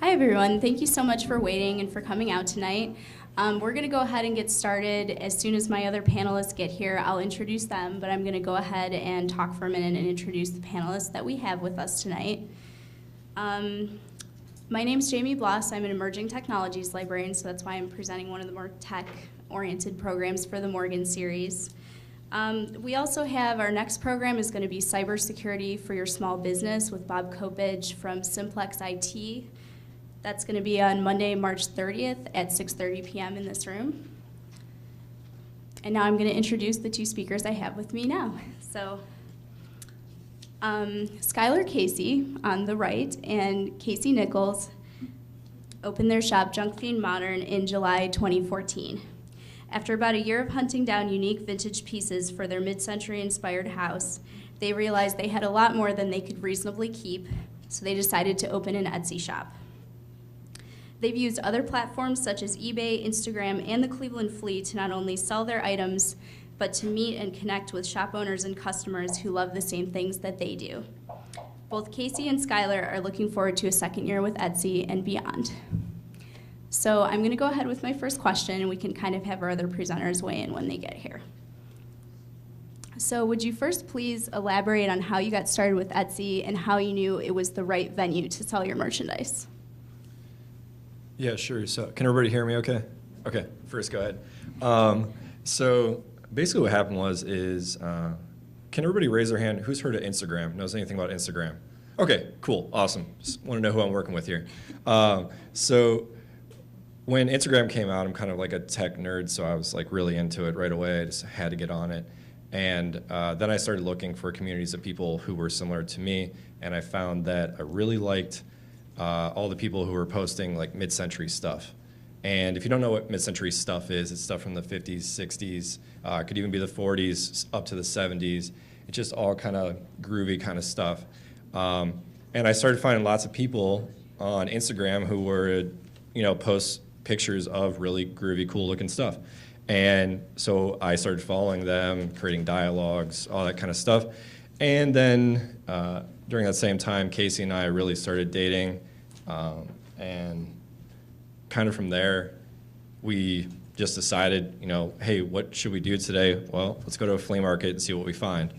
Hi everyone, thank you so much for waiting and for coming out tonight. We're going to go ahead and get started. As soon as my other panelists get here, I'll introduce them, but I'm going to go ahead and talk for a minute and introduce the panelists that we have with us tonight. My name's Jamie Bloss. I'm an emerging technologies librarian, so that's why I'm presenting one of the more tech-oriented programs for the Morgan series. We also have our next program is going to be cybersecurity for your small business with Bob Kopich from Simplex IT. That's going to be on Monday, March 30th at 6:30 p.m. in this room. And now I'm going to introduce the two speakers I have with me now. So, Skylar Casey on the right and Casey Nichols opened their shop Junk Fiend Modern in July 2014. After about a year of hunting down unique vintage pieces for their mid-century inspired house, they realized they had a lot more than they could reasonably keep, so they decided to open an Etsy shop. They've used other platforms such as eBay, Instagram, and the Cleveland Flea to not only sell their items, but to meet and connect with shop owners and customers who love the same things that they do. Both Casey and Skylar are looking forward to a second year with Etsy and beyond. So I'm going to go ahead with my first question, and we can kind of have our other presenters weigh in when they get here. So would you first please elaborate on how you got started with Etsy and how you knew it was the right venue to sell your merchandise? Yeah, sure. So can everybody hear me okay? Okay, first go ahead. So basically what happened is can everybody raise their hand? Who's heard of Instagram, knows anything about Instagram? Okay, cool, awesome. Just want to know who I'm working with here. So when Instagram came out, I'm kind of like a tech nerd, so I was like really into it right away. I just had to get on it. And then I started looking for communities of people who were similar to me, and I found that I really liked all the people who were posting like mid-century stuff. And if you don't know what mid-century stuff is, it's stuff from the 50s, 60s, it could even be the 40s up to the 70s. It's just all kind of groovy kind of stuff. And I started finding lots of people on Instagram who were, post pictures of really groovy, cool looking stuff. And so I started following them, creating dialogues, all that kind of stuff. And then during that same time, Casey and I really started dating, and kind of from there, we just decided, hey, what should we do today? Well, let's go to a flea market and see what we find.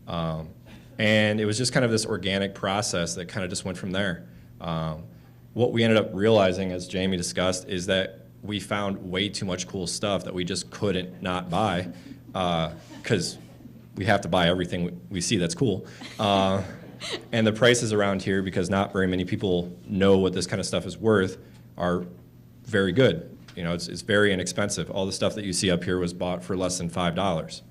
And it was just kind of this organic process that kind of just went from there. What we ended up realizing, as Jamie discussed, is that we found way too much cool stuff that we just couldn't not buy, because we have to buy everything we see that's cool. And the prices around here, because not very many people know what this kind of stuff is worth, are very good. It's very inexpensive. All the stuff that you see up here was bought for less than $5.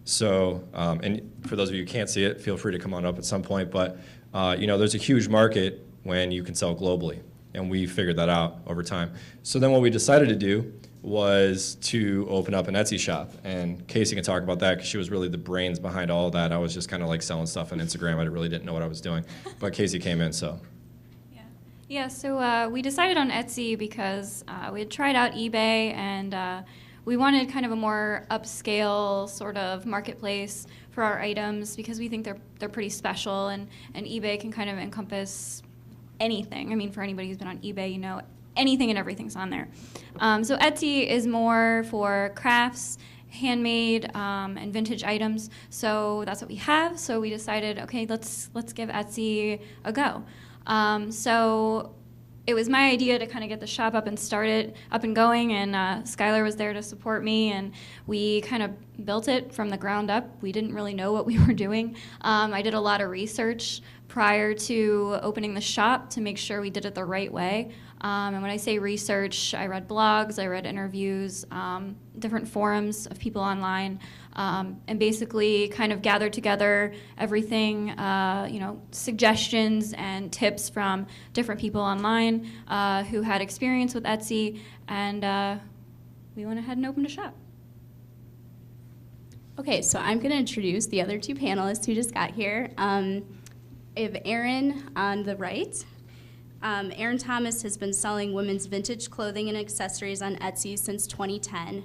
So, and for those of you who can't see it, feel free to come on up at some point, but there's a huge market when you can sell globally, and we figured that out over time. So then what we decided to do was to open up an Etsy shop, and Casey can talk about that because she was really the brains behind all of that. I was just kind of like selling stuff on Instagram. I really didn't know what I was doing, but Casey came in, so. Yeah, so we decided on Etsy because we had tried out eBay, and we wanted kind of a more upscale sort of marketplace for our items because we think they're pretty special, and eBay can kind of encompass anything. I mean, for anybody who's been on eBay, anything and everything's on there. So Etsy is more for crafts, handmade, and vintage items. So that's what we have. So we decided, okay, let's give Etsy a go. So it was my idea to kind of get the shop up and going, and Skylar was there to support me, and we kind of built it from the ground up. We didn't really know what we were doing. I did a lot of research prior to opening the shop to make sure we did it the right way. And when I say research, I read blogs, I read interviews, different forums of people online, and basically kind of gathered together everything, suggestions and tips from different people online who had experience with Etsy, and we went ahead and opened a shop. Okay, so I'm going to introduce the other two panelists who just got here. I have Erin on the right. Erin Thomas has been selling women's vintage clothing and accessories on Etsy since 2010.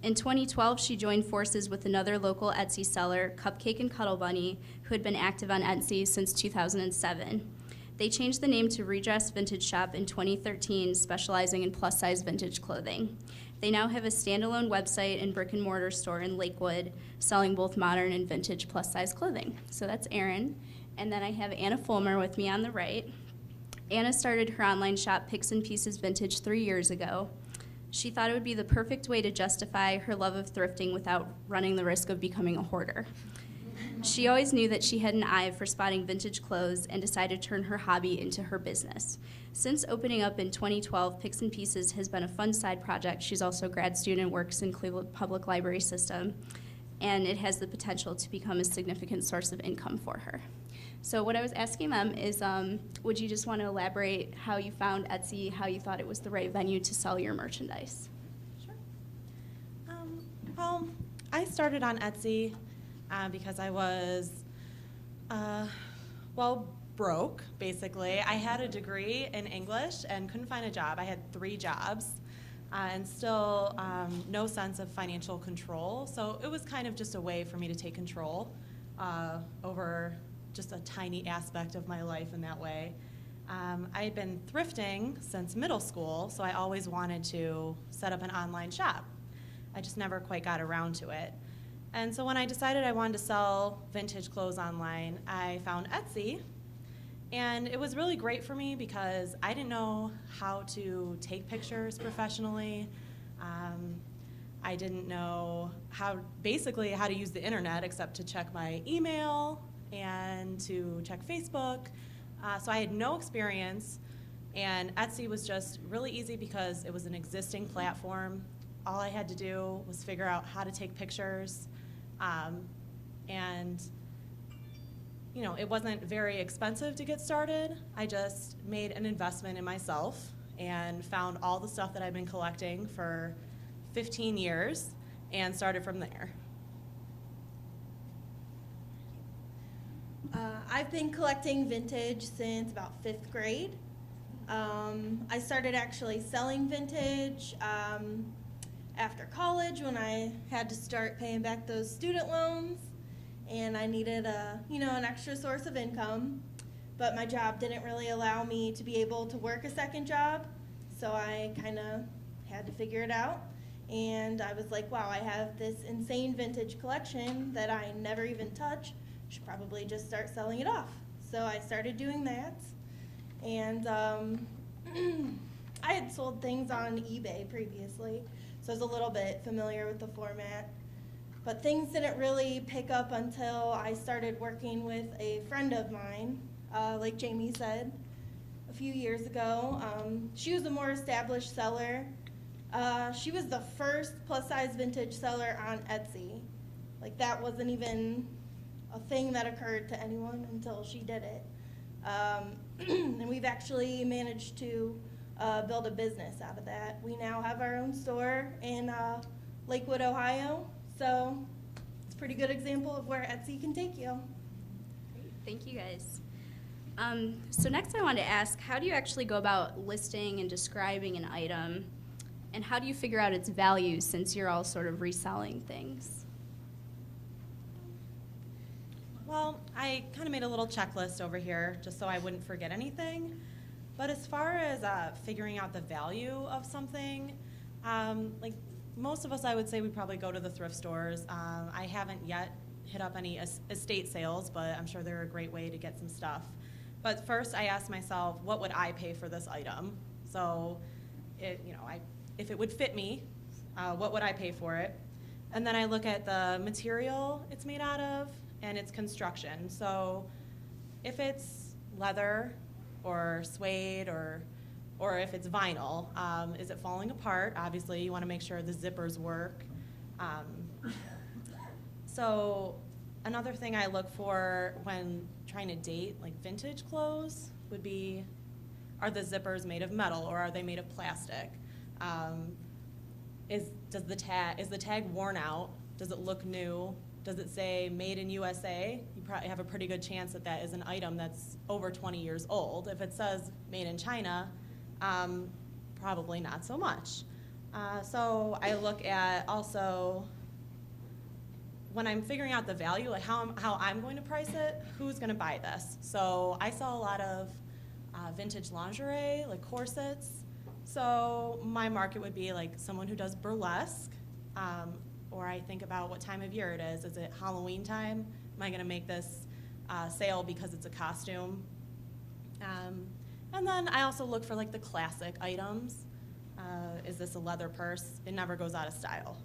In 2012, she joined forces with another local Etsy seller, Cupcake and Cuddle Bunny, who had been active on Etsy since 2007. They changed the name to Redress Vintage Shop in 2013, specializing in plus-size vintage clothing. They now have a standalone website and brick-and-mortar store in Lakewood, selling both modern and vintage plus-size clothing. So that's Erin. And then I have Anna Fulmer with me on the right. Anna started her online shop, Picks and Pieces Vintage, 3 years ago. She thought it would be the perfect way to justify her love of thrifting without running the risk of becoming a hoarder. She always knew that she had an eye for spotting vintage clothes and decided to turn her hobby into her business. Since opening up in 2012, Picks and Pieces has been a fun side project. She's also a grad student, works in Cleveland Public Library System, and it has the potential to become a significant source of income for her. So what I was asking them is, would you just want to elaborate how you found Etsy, how you thought it was the right venue to sell your merchandise? Sure. Well, I started on Etsy because I was, broke, basically. I had a degree in English and couldn't find a job. I had 3 jobs and still no sense of financial control. So it was kind of just a way for me to take control over just a tiny aspect of my life in that way. I had been thrifting since middle school, so I always wanted to set up an online shop. I just never quite got around to it. And so when I decided I wanted to sell vintage clothes online, I found Etsy. And it was really great for me because I didn't know how to take pictures professionally. I didn't know basically how to use the internet except to check my email and to check Facebook. So I had no experience, and Etsy was just really easy because it was an existing platform. All I had to do was figure out how to take pictures, and it wasn't very expensive to get started. I just made an investment in myself and found all the stuff that I've been collecting for 15 years and started from there. I've been collecting vintage since about 5th grade. I started actually selling vintage after college when I had to start paying back those student loans, and I needed an extra source of income. But my job didn't really allow me to be able to work a second job, so I kind of had to figure it out. And I was like, wow, I have this insane vintage collection that I never even touch. Should probably just start selling it off. So I started doing that, and I had sold things on eBay previously, so I was a little bit familiar with the format. But things didn't really pick up until I started working with a friend of mine, like Jamie said, a few years ago. She was a more established seller. She was the first plus-size vintage seller on Etsy. Like, that wasn't even a thing that occurred to anyone until she did it. And we've actually managed to build a business out of that. We now have our own store in Lakewood, Ohio, so it's a pretty good example of where Etsy can take you. Great. Thank you, guys. So next I wanted to ask, how do you actually go about listing and describing an item, and how do you figure out its value since you're all sort of reselling things? Well, I kind of made a little checklist over here just so I wouldn't forget anything. But as far as figuring out the value of something, like most of us, I would say we probably go to the thrift stores. I haven't yet hit up any estate sales, but I'm sure they're a great way to get some stuff. But first, I asked myself, what would I pay for this item? So, if it would fit me, what would I pay for it? And then I look at the material it's made out of and its construction. So if it's leather or suede or if it's vinyl, is it falling apart? Obviously, you want to make sure the zippers work. So another thing I look for when trying to date like vintage clothes would be, are the zippers made of metal or are they made of plastic? Is the tag worn out? Does it look new? Does it say made in USA? You probably have a pretty good chance that is an item that's over 20 years old. If it says made in China, probably not so much. So I look at also, when I'm figuring out the value, like how I'm going to price it, who's going to buy this? So I sell a lot of vintage lingerie, like corsets. So my market would be like someone who does burlesque, or I think about what time of year it is. Is it Halloween time? Am I gonna make this sale because it's a costume? And then I also look for like the classic items. Is this a leather purse? It never goes out of style.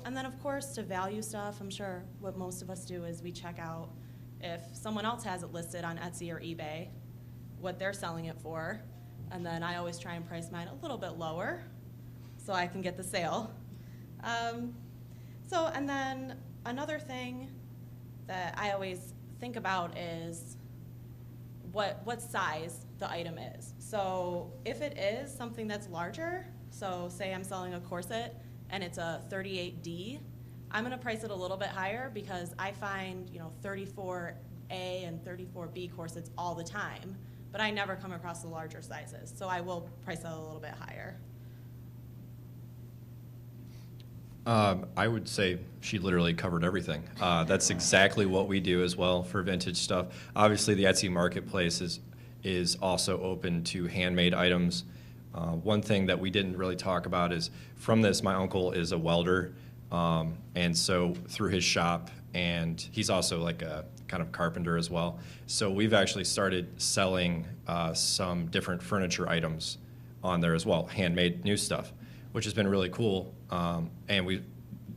And then of course to value stuff, I'm sure what most of us do is we check out if someone else has it listed on Etsy or eBay, what they're selling it for. And then I always try and price mine a little bit lower so I can get the sale. And then another thing that I always think about is what size the item is. So if it is something that's larger, so say I'm selling a corset and it's a 38D, I'm gonna price it a little bit higher because I find 34A and 34B corsets all the time, but I never come across the larger sizes, so I will price it a little bit higher. I would say she literally covered everything. That's exactly what we do as well for vintage stuff. Obviously, the Etsy marketplace is also open to handmade items. One thing that we didn't really talk about is from this, my uncle is a welder, and so through his shop, and he's also like a kind of carpenter as well. So we've actually started selling some different furniture items on there as well, handmade new stuff, which has been really cool, and we've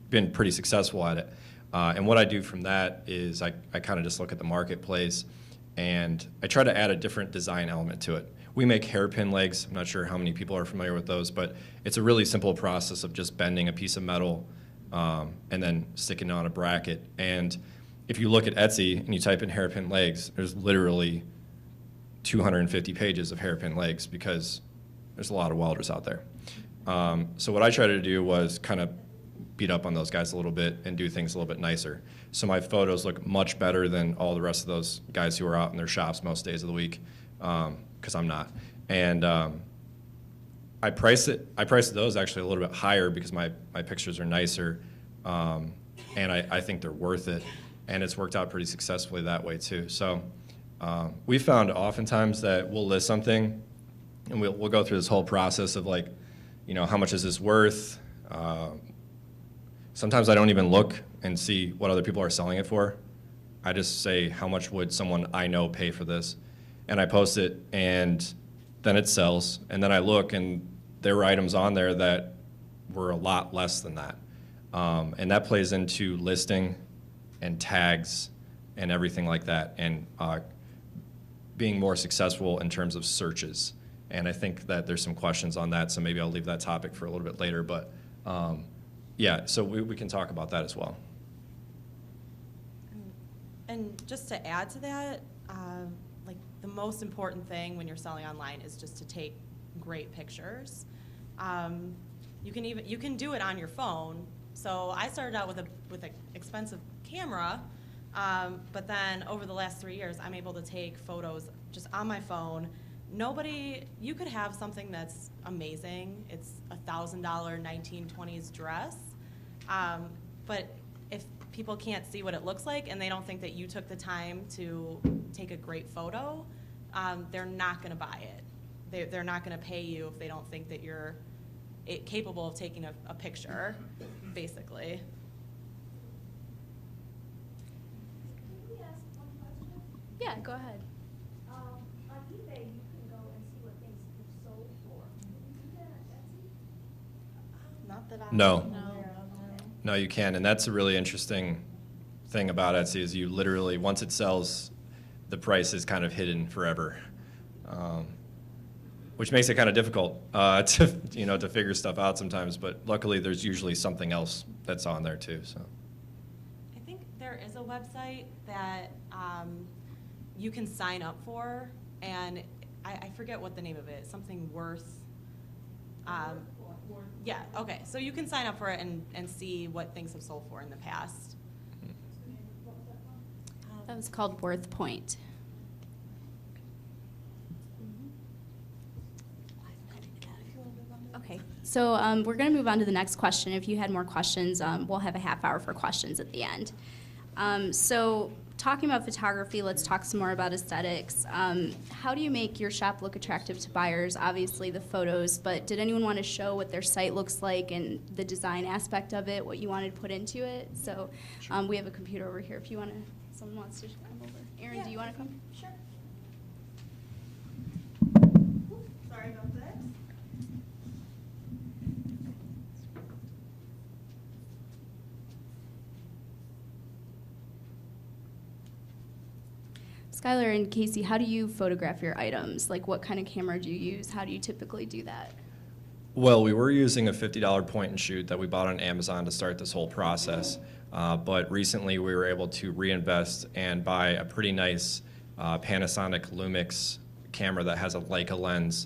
been pretty successful at it. And what I do from that is I kind of just look at the marketplace and I try to add a different design element to it. We make hairpin legs. I'm not sure how many people are familiar with those, but it's a really simple process of just bending a piece of metal and then sticking it on a bracket. And if you look at Etsy and you type in hairpin legs, there's literally 250 pages of hairpin legs because there's a lot of welders out there. So what I tried to do was kind of beat up on those guys a little bit and do things a little bit nicer. So my photos look much better than all the rest of those guys who are out in their shops most days of the week, because I'm not. And I priced those actually a little bit higher because my pictures are nicer, and I think they're worth it. And it's worked out pretty successfully that way too. So we found oftentimes that we'll list something and we'll go through this whole process of like, how much is this worth? Sometimes I don't even look and see what other people are selling it for. I just say, how much would someone I know pay for this? And I post it, and then it sells. And then I look, and there were items on there that were a lot less than that. And that plays into listing and tags and everything like that, and being more successful in terms of searches. And I think that there's some questions on that, so maybe I'll leave that topic for a little bit later. But yeah, so we can talk about that as well. And just to add to that, like the most important thing when you're selling online is just to take great pictures. You can do it on your phone. So I started out with an expensive camera, but then over the last 3 years, I'm able to take photos just on my phone. You could have something that's amazing. It's $1,000 1920s dress, but if people can't see what it looks like and they don't think that you took the time to take a great photo, they're not going to buy it. They're not going to pay you if they don't think that you're capable of taking a picture, basically. Can we ask one question? Yeah, go ahead. On eBay, you can go and see what things have sold for. Can you do that on Etsy? Not that I'm No. aware of. No, you can, and that's a really interesting thing about Etsy is you literally, once it sells, the price is kind of hidden forever, which makes it kind of difficult to figure stuff out sometimes. But luckily, there's usually something else that's on there too. So I think there is a website that you can sign up for, and I forget what the name of it is, something worth. Yeah, okay. So you can sign up for it and see what things have sold for in the past. That was called Worth Point. Okay, so we're going to move on to the next question. If you had more questions, we'll have a half hour for questions at the end. So talking about photography, let's talk some more about aesthetics. How do you make your shop look attractive to buyers? Obviously the photos, but did anyone want to show what their site looks like and the design aspect of it, what you wanted to put into it? So we have a computer over here if you want to, someone wants to come over. Aaron, Yeah. do you want to come? Sure. Sorry about that. Skylar and Casey, how do you photograph your items? Like what kind of camera do you use? How do you typically do that? Well, we were using a $50 point and shoot that we bought on Amazon to start this whole process. But recently we were able to reinvest and buy a pretty nice Panasonic Lumix camera that has a Leica lens.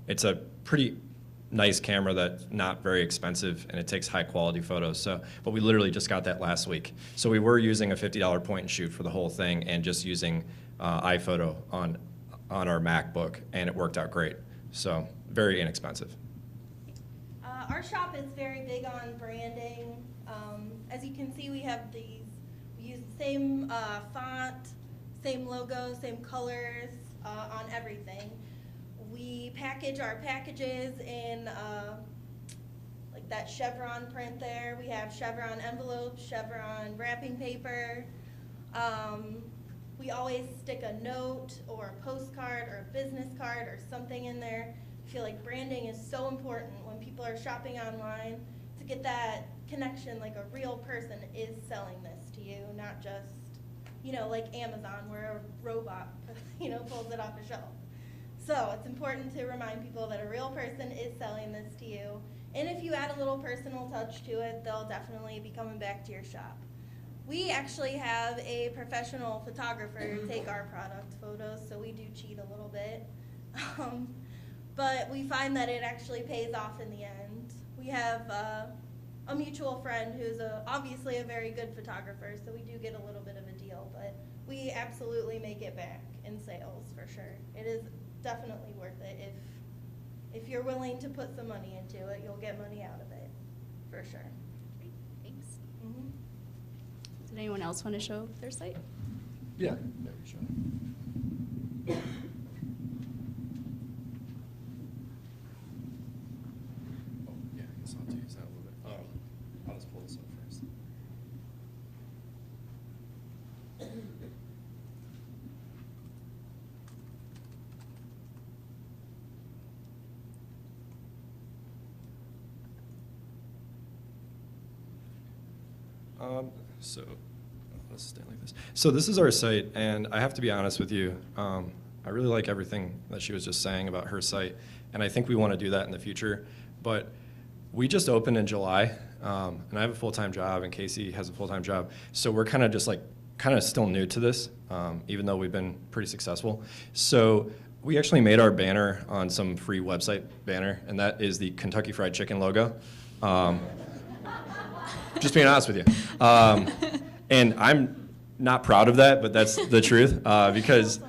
It's a pretty nice camera that's not very expensive and it takes high quality photos. But we literally just got that last week. So we were using a $50 point and shoot for the whole thing and just using iPhoto on our MacBook, and it worked out great. So very inexpensive. Our shop is very big on branding. As you can see, we use the same font, same logo, same colors on everything. We package our packages in like that chevron print there. We have chevron envelopes, chevron wrapping paper. We always stick a note or a postcard or a business card or something in there. I feel like branding is so important when people are shopping online to get that connection, like a real person is selling this to you, not just, like Amazon where a robot, pulls it off a shelf. So it's important to remind people that a real person is selling this to you. And if you add a little personal touch to it, they'll definitely be coming back to your shop. We actually have a professional photographer take our product photos, so we do cheat a little bit. But we find that it actually pays off in the end. We have a mutual friend who's obviously a very good photographer, so we do get a little bit of a deal, but we absolutely make it back in sales for sure. It is definitely worth it. If you're willing to put some money into it, you'll get money out of it, for sure. Great, thanks. Mhm. Did anyone else want to show their site? Yeah. Yeah, we should. Oh, yeah, I guess I'll have to use that a little bit. I'll just pull this up first. So let's stand like this. So this is our site, and I have to be honest with you. I really like everything that she was just saying about her site, and I think we want to do that in the future. But we just opened in July, and I have a full-time job, and Casey has a full-time job. So we're kind of still new to this, even though we've been pretty successful. So we actually made our banner on some free website banner, and that is the Kentucky Fried Chicken logo. Just being honest with you. And I'm not proud of that, but that's the truth. Because,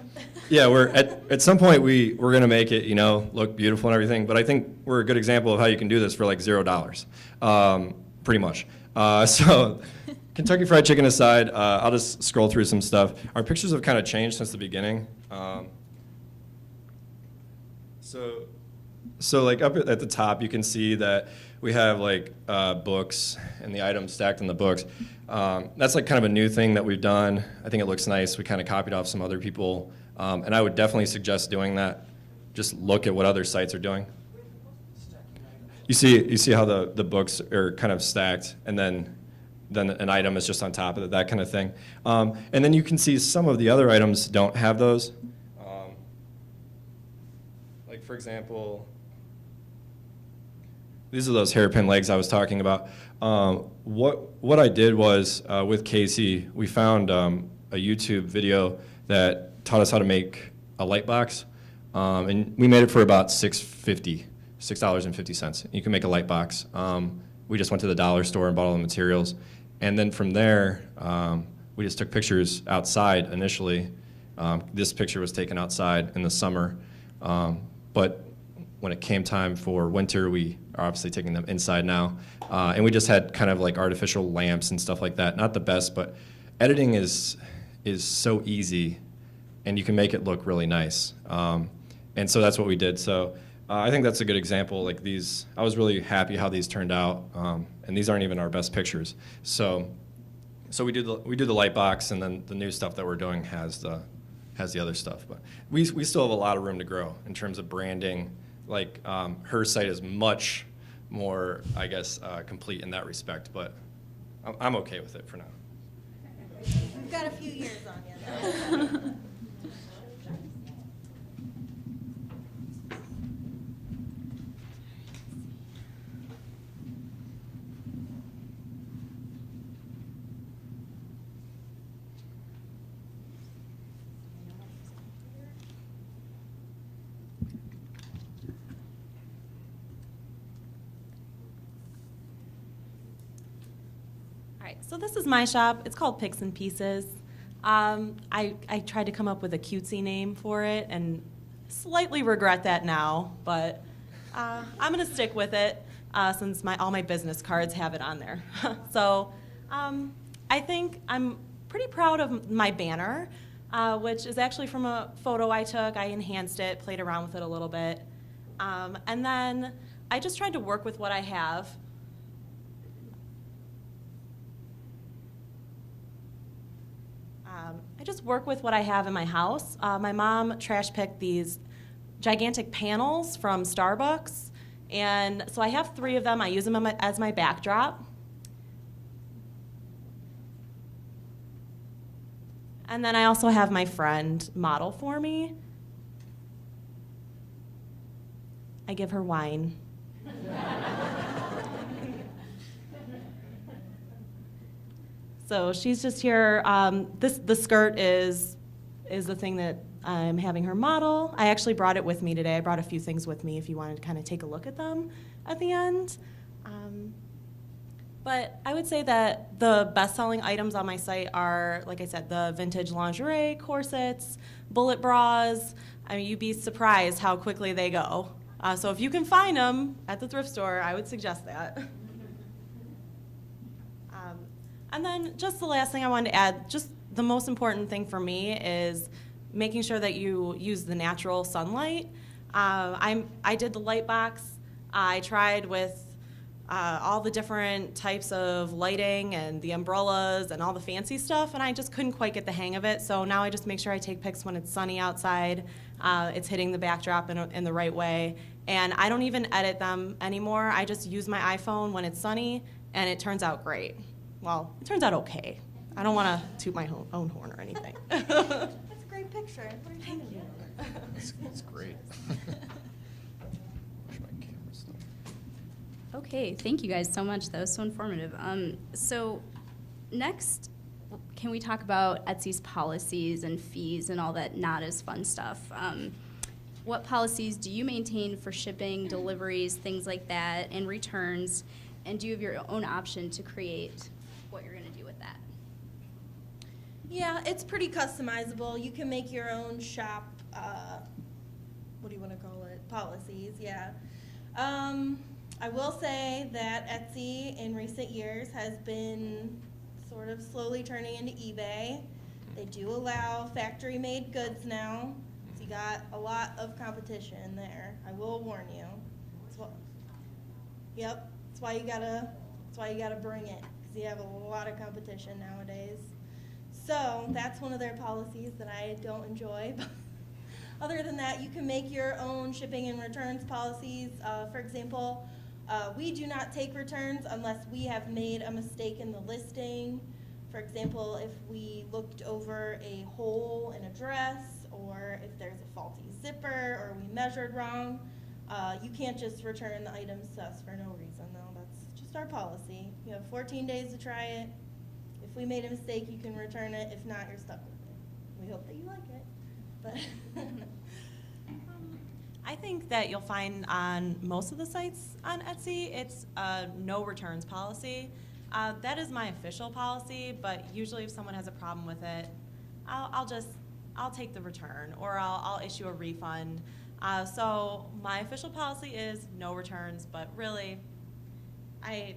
yeah, we're at some point we're going to make it, look beautiful and everything. But I think we're a good example of how you can do this for like $0, pretty much. So Kentucky Fried Chicken aside, I'll just scroll through some stuff. Our pictures have kind of changed since the beginning. So like up at the top, you can see that we have like books and the items stacked in the books. That's like kind of a new thing that we've done. I think it looks nice. We kind of copied off some other people. And I would definitely suggest doing that. Just look at what other sites are doing. You see how the books are kind of stacked, and then an item is just on top of it, that kind of thing. And then you can see some of the other items don't have those. Like for example, these are those hairpin legs I was talking about. What I did was, with Casey, we found a YouTube video that taught us how to make a light box. And we made it for about $6.50. You can make a light box. We just went to the dollar store and bought all the materials. And then from there, we just took pictures outside initially. This picture was taken outside in the summer. But when it came time for winter, we are obviously taking them inside now. And we just had kind of like artificial lamps and stuff like that. Not the best, but editing is is so easy, and you can make it look really nice. And so that's what we did. So I think that's a good example. Like these, I was really happy how these turned out, and these aren't even our best pictures. So we do the light box, and then the new stuff that we're doing has the other stuff. But we still have a lot of room to grow in terms of branding. Like her site is much more, I guess, complete in that respect. But I'm okay with it for now. We've got a few years on you, though. All right, so this is my shop. It's called Picks and Pieces. I tried to come up with a cutesy name for it and slightly regret that now, but I'm going to stick with it since all my business cards have it on there. So I think I'm pretty proud of my banner, which is actually from a photo I took. I enhanced it, played around with it a little bit. And then I just tried to work with what I have. I just work with what I have in my house. My mom trash picked these gigantic panels from Starbucks, and so I have 3 of them. I use them as my backdrop. And then I also have my friend model for me. I give her wine. So she's just here. The skirt is the thing that I'm having her model. I actually brought it with me today. I brought a few things with me if you wanted to kind of take a look at them at the end. But I would say that the best-selling items on my site are, like I said, the vintage lingerie, corsets, bullet bras. I mean, you'd be surprised how quickly they go. So if you can find them at the thrift store, I would suggest that. And then just the last thing I wanted to add, just the most important thing for me is making sure that you use the natural sunlight. I did the light box. I tried with all the different types of lighting and the umbrellas and all the fancy stuff, and I just couldn't quite get the hang of it. So now I just make sure I take pics when it's sunny outside, it's hitting the backdrop in the right way, and I don't even edit them anymore. I just use my iPhone when it's sunny, and it turns out great. Well, it turns out okay. I don't want to toot my own horn or anything. That's a great picture. What are you Thank talking you. about? That's great. Wish my camera still. Okay, thank you guys so much. That was so informative. So next, can we talk about Etsy's policies and fees and all that not as fun stuff? What policies do you maintain for shipping, deliveries, things like that, and returns? And do you have your own option to create what you're going to do with that? Yeah, it's pretty customizable. You can make your own shop, what do you want to call it? Policies, yeah. I will say that Etsy in recent years has been sort of slowly turning into eBay. They do allow factory-made goods now, so you got a lot of competition there. I will warn you. Yep, that's why you gotta bring it, because you have a lot of competition nowadays. So that's one of their policies that I don't enjoy. Other than that, you can make your own shipping and returns policies. For example, we do not take returns unless we have made a mistake in the listing. For example, if we looked over a hole in a dress, or if there's a faulty zipper, or we measured wrong, you can't just return the items to us for no reason, though. That's just our policy. You have 14 days to try it. If we made a mistake, you can return it. If not, you're stuck with it. We hope that you like it. But I think that you'll find on most of the sites on Etsy, it's a no returns policy. That is my official policy, but usually if someone has a problem with it, I'll take the return, or I'll issue a refund. So my official policy is no returns, but really, I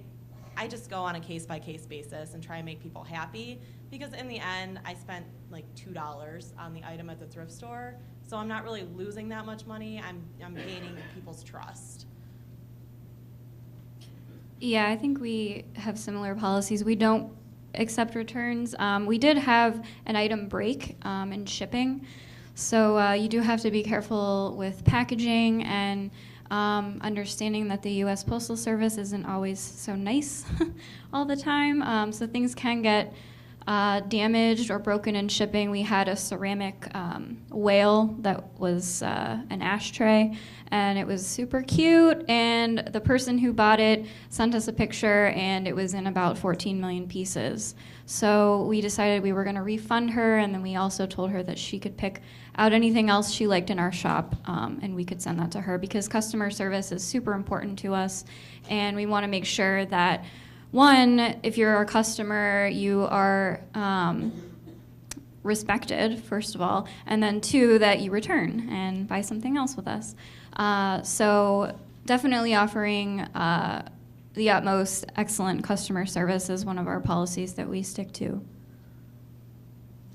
I just go on a case-by-case basis and try and make people happy, because in the end, I spent like $2 on the item at the thrift store, so I'm not really losing that much money. I'm gaining people's trust. Yeah, I think we have similar policies. We don't accept returns. We did have an item break in shipping, so you do have to be careful with packaging and understanding that the U.S. Postal Service isn't always so nice all the time, so things can get damaged or broken in shipping. We had a ceramic whale that was an ashtray, and it was super cute, and the person who bought it sent us a picture, and it was in about 14 million pieces. So we decided we were going to refund her, and then we also told her that she could pick out anything else she liked in our shop, and we could send that to her, because customer service is super important to us, and we want to make sure that, one, if you're our customer, you are respected, first of all, and then two, that you return and buy something else with us. So definitely offering the utmost excellent customer service is one of our policies that we stick to.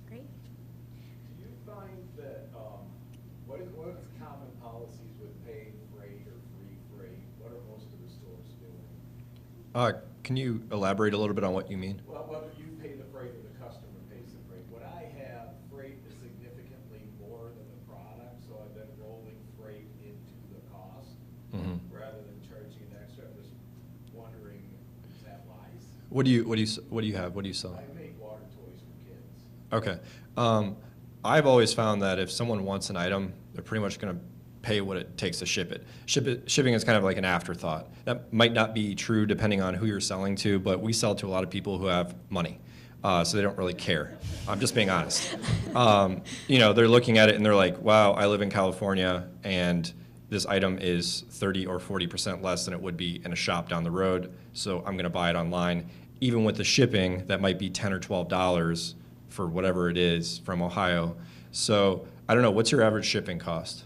Great. Do you find that, what is common policies with paying freight or free freight? What are most of the stores doing? Can you elaborate a little bit on what you mean? Well, whether you pay the freight or the customer pays the freight. What I have, freight is significantly more than the product, so I've been rolling freight into the cost rather than charging an extra. I'm just wondering, is that wise? What do you have? What do you sell? I make water toys for kids. Okay. I've always found that if someone wants an item, they're pretty much going to pay what it takes to ship it. Shipping is kind of like an afterthought. That might not be true depending on who you're selling to, but we sell to a lot of people who have money, so they don't really care. I'm just being honest. They're looking at it and they're like, wow, I live in California and this item is 30 or 40% less than it would be in a shop down the road, so I'm going to buy it online. Even with the shipping, that might be $10 or $12 for whatever it is from Ohio. So I don't know, what's your average shipping cost?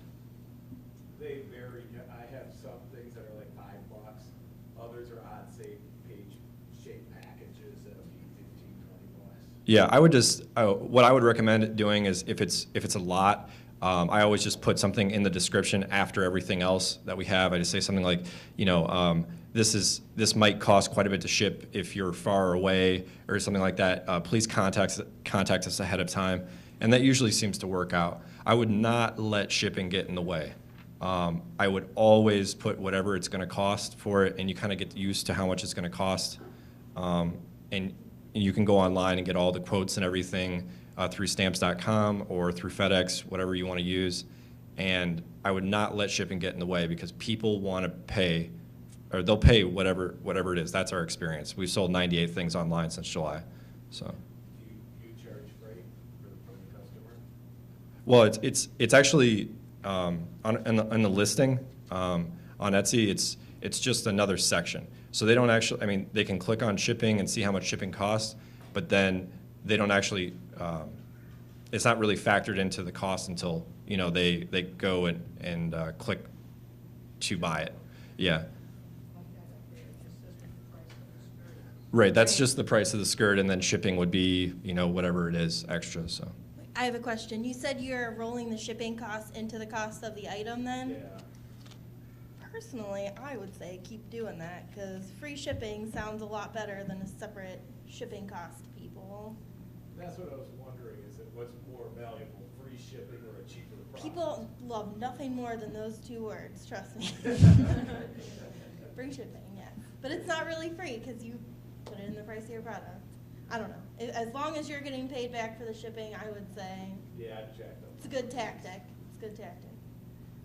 They vary. I have some things that are like $5. Others are odd shaped packages that'll be $15, $20. Yeah, I would just what I would recommend doing is if it's a lot, I always just put something in the description after everything else that we have. I just say something like, this might cost quite a bit to ship if you're far away or something like that. Please contact us ahead of time, and that usually seems to work out. I would not let shipping get in the way. I would always put whatever it's going to cost for it, and you kind of get used to how much it's going to cost. And you can go online and get all the quotes and everything through stamps.com or through FedEx, whatever you want to use. And I would not let shipping get in the way, because people want to pay, or they'll pay whatever it is. That's our experience. We've sold 98 things online since July. So. Do you charge freight for the customer? Well, it's actually on the listing on Etsy. It's just another section. So they don't actually. I mean, they can click on shipping and see how much shipping costs, but then they don't actually. It's not really factored into the cost until they go and click to buy it. Yeah. Right. That's just the price of the skirt, and then shipping would be whatever it is extra. So. I have a question. You said you're rolling the shipping costs into the cost of the item then? Yeah. Personally, I would say keep doing that, because free shipping sounds a lot better than a separate shipping cost to people. That's what I was wondering, is that what's more valuable, free shipping or a cheaper product? People love nothing more than those two words, trust me. Free shipping, yes. But it's not really free, because you put it in the price of your product. I don't know. As long as you're getting paid back for the shipping, I would say Yeah, I'd check them. it's a good tactic. It's a good tactic.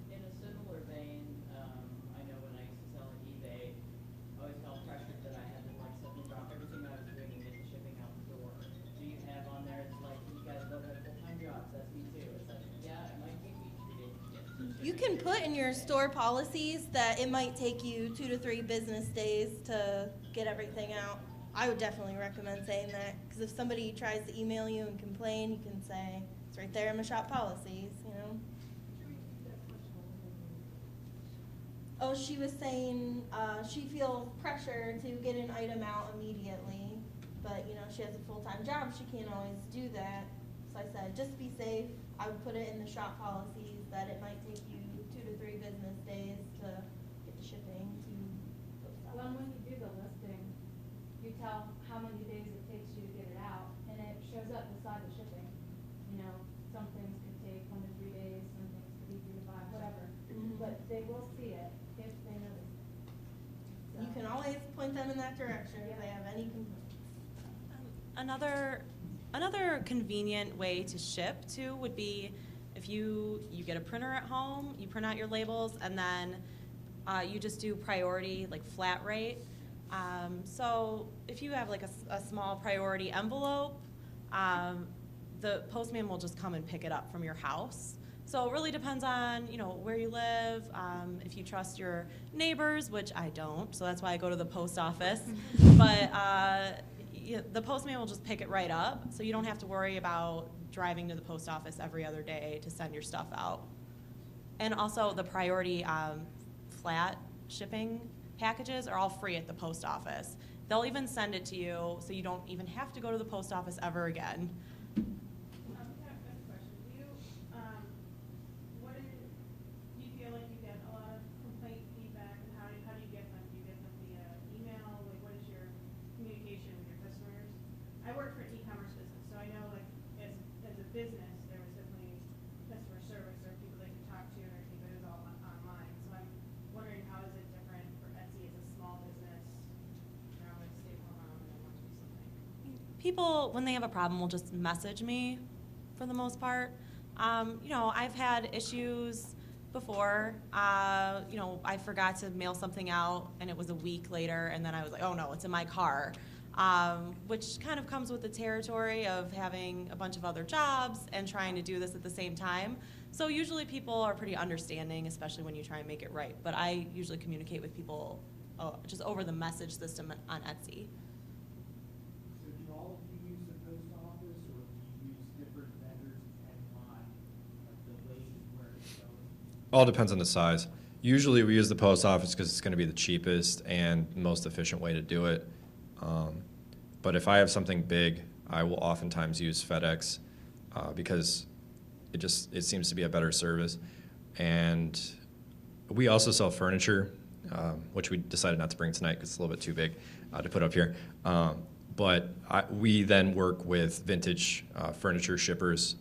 In a similar vein, I know when I used to sell on eBay, I always felt pressured that I had to suddenly drop everything I was doing and get the shipping out the door. Do you have on there, it's like, you guys both have full-time jobs, that's me too. It's like, yeah, it might take me 3 days to get the You shipping. can put in your store policies that it might take you 2 to 3 business days to get everything out. I would definitely recommend saying that, because if somebody tries to email you and complain, you can say, it's right there in my shop policies, Oh, she was saying she feels pressure to get an item out immediately, but you know she has a full-time job. She can't always do that. So I said, just be safe. I would put it in the shop policies that it might take you 2 to 3 business days to get the shipping to those stuff. Well, when you do the listing, you tell how many days it takes you to get it out, and it shows up beside the shipping. You know, some things could take 1 to 3 days, some things could be 3 to 5, whatever. Mhm. But they will see it if they notice it. You can always point them in that direction if they have any complaints. Another convenient way to ship too would be if you get a printer at home, you print out your labels, and then you just do priority, like flat rate. So if you have like a small priority envelope, the postman will just come and pick it up from your house. So it really depends on, you know, where you live, if you trust your neighbors, which I don't, so that's why I go to the post office. But the postman will just pick it right up, so you don't have to worry about driving to the post office every other day to send your stuff out. And also the priority flat shipping packages are all free at the post office. They'll even send it to you, so you don't even have to go to the post office ever again. I have a question. Do you, do you feel like you get a lot of complaint feedback, and how do you get them? Do you get them via email? Like, what is your communication with your customers? I work for an e-commerce business, so I know, like, as a business, there was definitely customer service or people they could talk to and everything, but it was all online. So I'm wondering, how is it different for Etsy as a small business? You know, like stay-at-home mom and I want to do something. People, when they have a problem, will just message me for the most part. You know, I've had issues before. You know, I forgot to mail something out and it was a week later, and then I was like, oh no, it's in my car. Which kind of comes with the territory of having a bunch of other jobs and trying to do this at the same time. So usually people are pretty understanding, especially when you try and make it right. But I usually communicate with people just over the message system on Etsy. So do all of you use the post office, or do you use different vendors depending on like the weight and where it's going? All depends on the size. Usually we use the post office because it's going to be the cheapest and most efficient way to do it. But if I have something big, I will oftentimes use FedEx because it seems to be a better service. And we also sell furniture, which we decided not to bring tonight because it's a little bit too big to put up here. But we then work with vintage furniture shippers.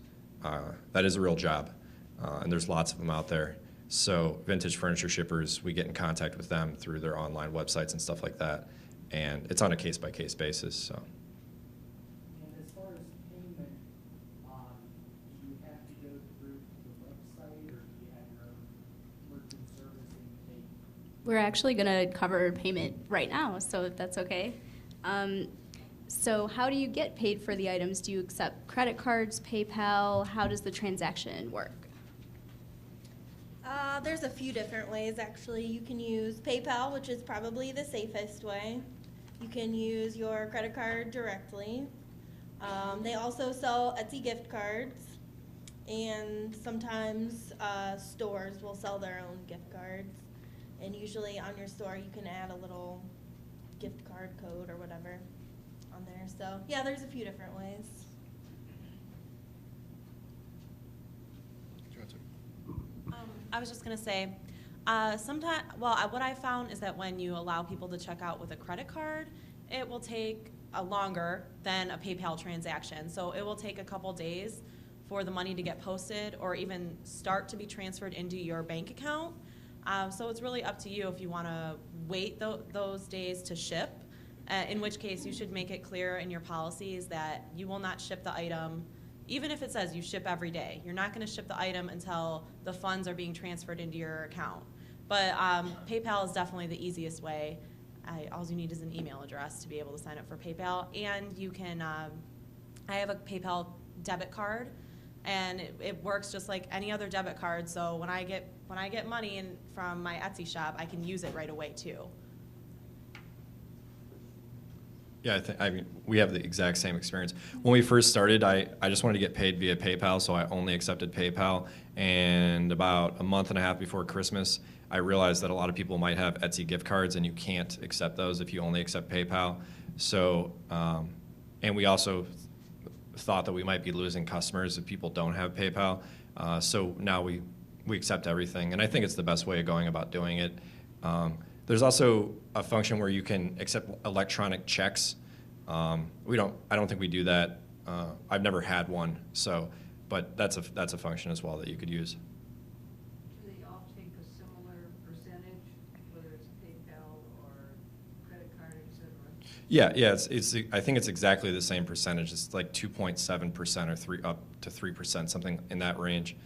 That is a real job, and there's lots of them out there. So vintage furniture shippers, we get in contact with them through their online websites and stuff like that. And it's on a case-by-case basis. So. And as far as payment, do you have to go through the website, or do you have your own merchant service that you take? We're actually going to cover payment right now, so if that's okay. So how do you get paid for the items? Do you accept credit cards, PayPal? How does the transaction work? There's a few different ways, actually. You can use PayPal, which is probably the safest way. You can use your credit card directly. They also sell Etsy gift cards, and sometimes stores will sell their own gift cards. And usually on your store, you can add a little gift card code or whatever on there. So yeah, there's a few different ways. I was just gonna say, what I found is that when you allow people to check out with a credit card, it will take longer than a PayPal transaction. So it will take a couple days for the money to get posted or even start to be transferred into your bank account. So it's really up to you if you wanna wait those days to ship, in which case you should make it clear in your policies that you will not ship the item. Even if it says you ship every day, you're not going to ship the item until the funds are being transferred into your account. But PayPal is definitely the easiest way. All you need is an email address to be able to sign up for PayPal. And you can, I have a PayPal debit card, and it works just like any other debit card. So when I get money from my Etsy shop, I can use it right away too. Yeah, I mean, we have the exact same experience. When we first started, I just wanted to get paid via PayPal, so I only accepted PayPal. And about a month and a half before Christmas, I realized that a lot of people might have Etsy gift cards and you can't accept those if you only accept PayPal. So, and we also thought that we might be losing customers if people don't have PayPal. So now we accept everything, and I think it's the best way of going about doing it. There's also a function where you can accept electronic checks. I don't think we do that. I've never had one, but that's a function as well that you could use. Do they all take a similar percentage, whether it's PayPal or credit card, et cetera? Yeah. I think it's exactly the same percentage. It's like 2.7% or up to 3%, something in that range.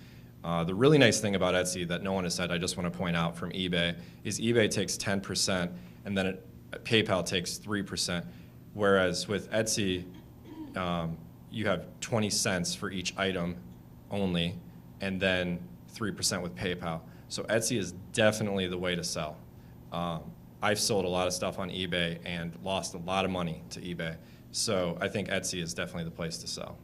The really nice thing about Etsy that no one has said, I just want to point out from eBay, is eBay takes 10% and then PayPal takes 3%. Whereas with Etsy, you have 20 cents for each item only, and then 3% with PayPal. So Etsy is definitely the way to sell. I've sold a lot of stuff on eBay and lost a lot of money to eBay. So I think Etsy is definitely the place to sell.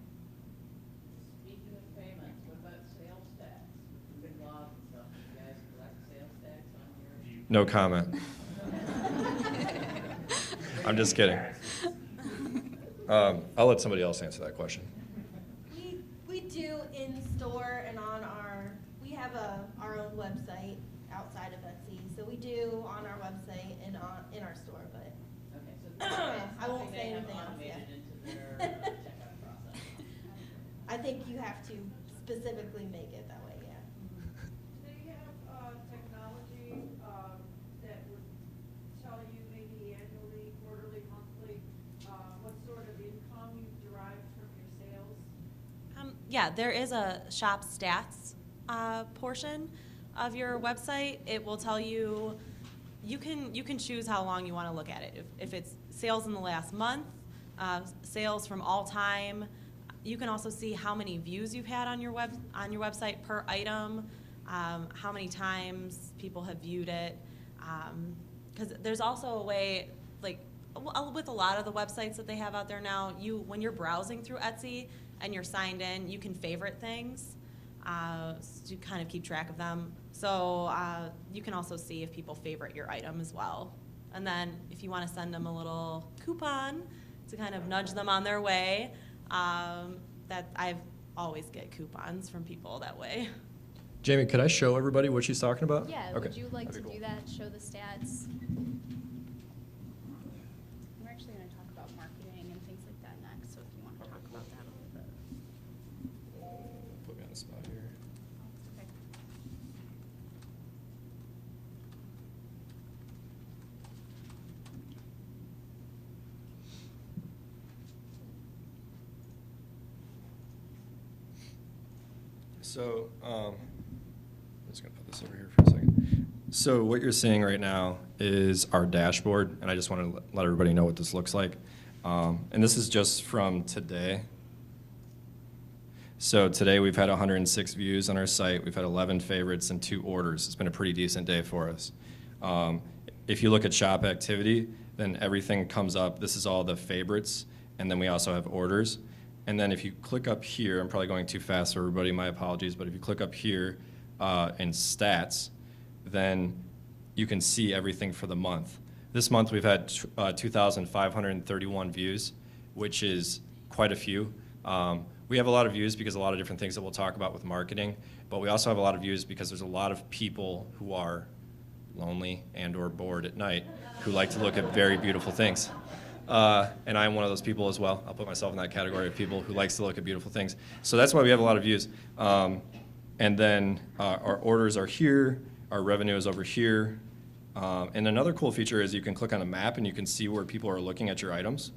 Speaking of payments, what about sales tax? With the big laws and stuff, you guys collect sales tax on your? No comment. I'm just kidding. I'll let somebody else answer that question. We do in store and we have our own website outside of Etsy, so we do on our website and in our store, but Okay, so I won't something say they have anything else yet. automated into their checkout process. I think you have to specifically make it that way, yeah. Do they have technology that would tell you maybe annually, quarterly, monthly, what sort of income you've derived from your sales? Yeah, there is a shop stats portion of your website. It will tell you, you can choose how long you want to look at it. If it's sales in the last month, sales from all time. You can also see how many views you've had on your website per item, how many times people have viewed it. Because there's also a way, like with a lot of the websites that they have out there now, when you're browsing through Etsy and you're signed in, you can favorite things to kind of keep track of them. So you can also see if people favorite your item as well. And then if you want to send them a little coupon to kind of nudge them on their way, that I've always get coupons from people that way. Jamie, could I show everybody what she's talking about? Yeah, Okay. would you like to That'd be do cool. that, show the stats? We're actually going to talk about marketing and things like that next, so if you want to talk about that a little bit. Put me on the spot here. Okay. So, I'm just going to put this over here for a second. So what you're seeing right now is our dashboard, and I just want to let everybody know what this looks like. And this is just from today. So today we've had 106 views on our site. We've had 11 favorites and 2 orders. It's been a pretty decent day for us. If you look at shop activity, then everything comes up. This is all the favorites, and then we also have orders. And then if you click up here, I'm probably going too fast for everybody, my apologies, but if you click up here in stats, then you can see everything for the month. This month we've had 2,531 views, which is quite a few. We have a lot of views because a lot of different things that we'll talk about with marketing, but we also have a lot of views because there's a lot of people who are lonely and or bored at night who like to look at very beautiful things. And I'm one of those people as well. I'll put myself in that category of people who likes to look at beautiful things. So that's why we have a lot of views. And then our orders are here, our revenue is over here. And another cool feature is you can click on a map and you can see where people are looking at your items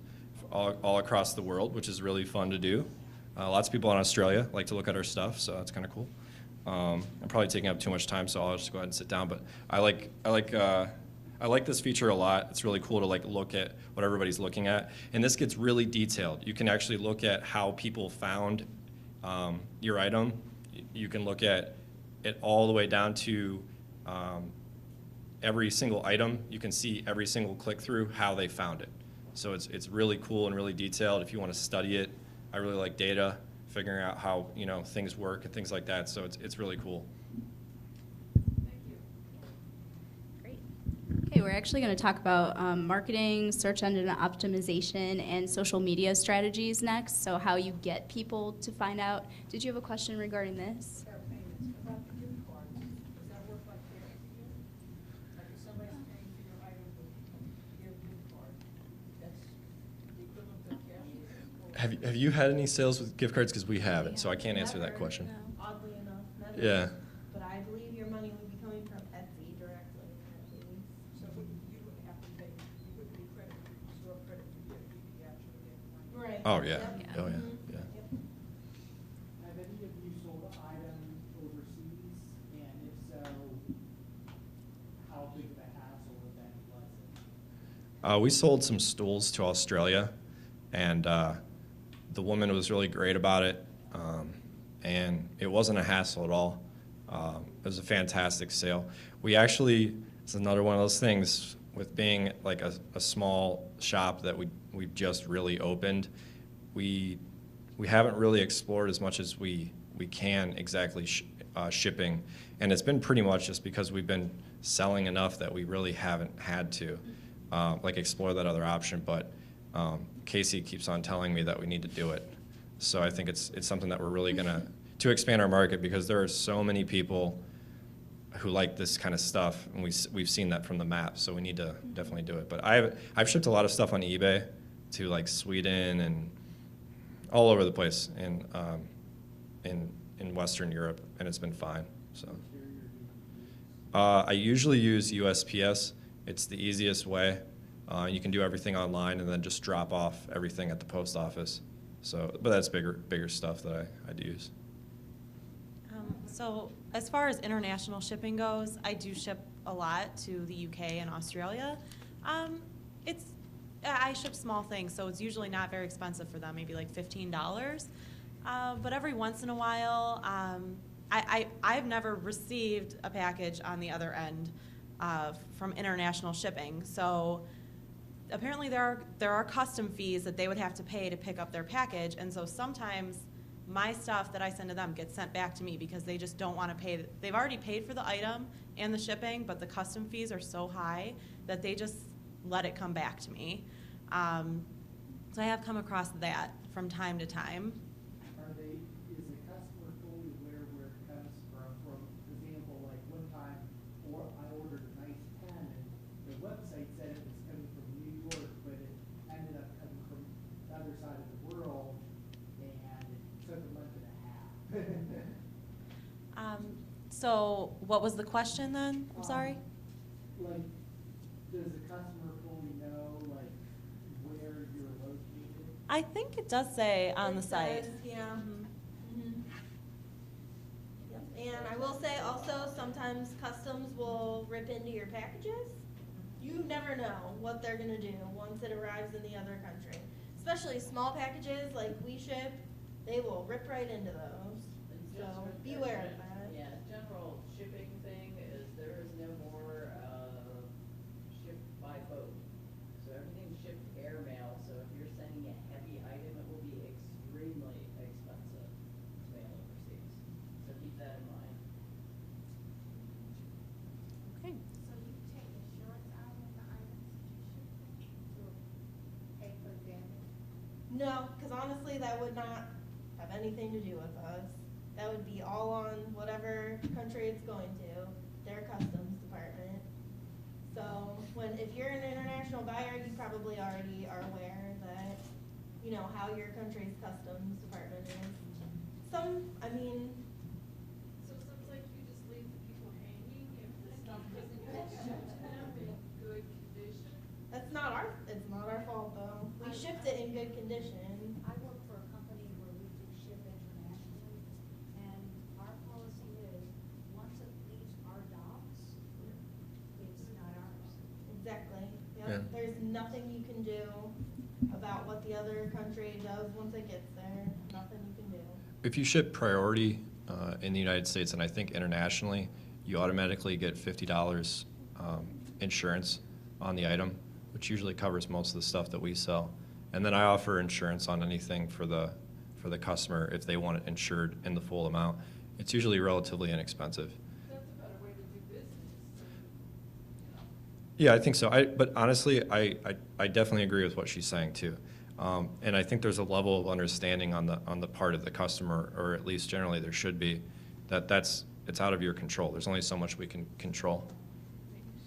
all across the world, which is really fun to do. Lots of people in Australia like to look at our stuff, so that's kind of cool. I'm probably taking up too much time, so I'll just go ahead and sit down. But I like this feature a lot. It's really cool to look at what everybody's looking at, and this gets really detailed. You can actually look at how people found your item. You can look at it all the way down to every single item. You can see every single click through how they found it. So it's really cool and really detailed. If you want to study it, I really like data, figuring out how things work and things like that. So it's really cool. Thank you. we're actually going to talk about marketing, search engine optimization, and social media strategies next. So how you get people to find out. Did you have a question regarding this? Fair payments, about the gift cards, does that work like that for you? Like if somebody's paying for your item with your gift card, that's the equivalent of cash? Have you had any sales with gift cards? Because we haven't, so I can't answer that Never, question. no, oddly enough, never. Yeah. But I believe your money would be coming from Etsy directly, I believe. So you wouldn't have to pay, you wouldn't be credit, store credit for gift, you'd be actually getting money. Right. Oh, yeah. Yep. Oh, yeah. Mhm. Yeah. Yep. Have any of you sold an item overseas, and if so, how big of a hassle, if any, was it? We sold some stools to Australia, and the woman was really great about it, and it wasn't a hassle at all. It was a fantastic sale. We actually, it's another one of those things with being like a small shop that we've just really opened. We haven't really explored as much as we can exactly shipping, and it's been pretty much just because we've been selling enough that we really haven't had to like explore that other option. But Casey keeps on telling me that we need to do it, so I think it's something that we're really gonna to expand our market, because there are so many people who like this kind of stuff, and we've seen that from the map, so we need to definitely do it. But I've shipped a lot of stuff on eBay to like Sweden and all over the place in Western Europe, and it's been fine. So I usually use USPS. It's the easiest way. You can do everything online and then just drop off everything at the post office. So, but that's bigger stuff that I'd use. So as far as international shipping goes, I do ship a lot to the UK and Australia. I ship small things, so it's usually not very expensive for them, maybe like $15. But every once in a while, I've never received a package on the other end from international shipping. So apparently there are custom fees that they would have to pay to pick up their package, and so sometimes my stuff that I send to them gets sent back to me because they just don't want to pay. They've already paid for the item and the shipping, but the custom fees are so high that they just let it come back to me. So I have come across that from time to time. Is the customer fully aware where it comes from? For example, like one time, I ordered a nice pen, and the website said it was coming from New York, but it ended up coming from the other side of the world, and it took a month and a half. So what was the question then? I'm sorry. Like, does the customer fully know, like, where you're located? I think it does say on the It site. does, yeah. Mhm. Mhm. Yep. And I will say also, sometimes customs will rip into your packages. You never know what they're gonna do once it arrives in the other country. Especially small packages like we ship, they will rip right into those. And So just for beware of the- that. Yeah, general shipping thing is there is no more ship by boat. So everything's shipped airmail, so if you're sending a heavy item, it will be extremely expensive to mail overseas. So keep that in mind. Okay. So you take insurance out of the items that you ship to pay for damage? No, because honestly, that would not have anything to do with us. That would be all on whatever country it's going to, their customs department. So if you're an international buyer, you probably already are aware that, you know, how your country's customs department is. So So it sounds like you just leave the people hanging if the stuff doesn't get shipped to them in good condition? it's not our fault though. We shipped it in good condition. I work for a company where we do ship internationally, and our policy is, once it leaves our docks, it's not ours. Exactly. Yep. Yeah. There's nothing you can do about what the other country does once it gets there. Nothing you can do. If you ship priority in the United States, and I think internationally, you automatically get $50 insurance on the item, which usually covers most of the stuff that we sell. And then I offer insurance on anything for the customer if they want it insured in the full amount. It's usually relatively inexpensive. That's a better way to do business, you know. Yeah, I think so. But honestly, I definitely agree with what she's saying too. And I think there's a level of understanding on the part of the customer, or at least generally there should be, it's out of your control. There's only so much we can control.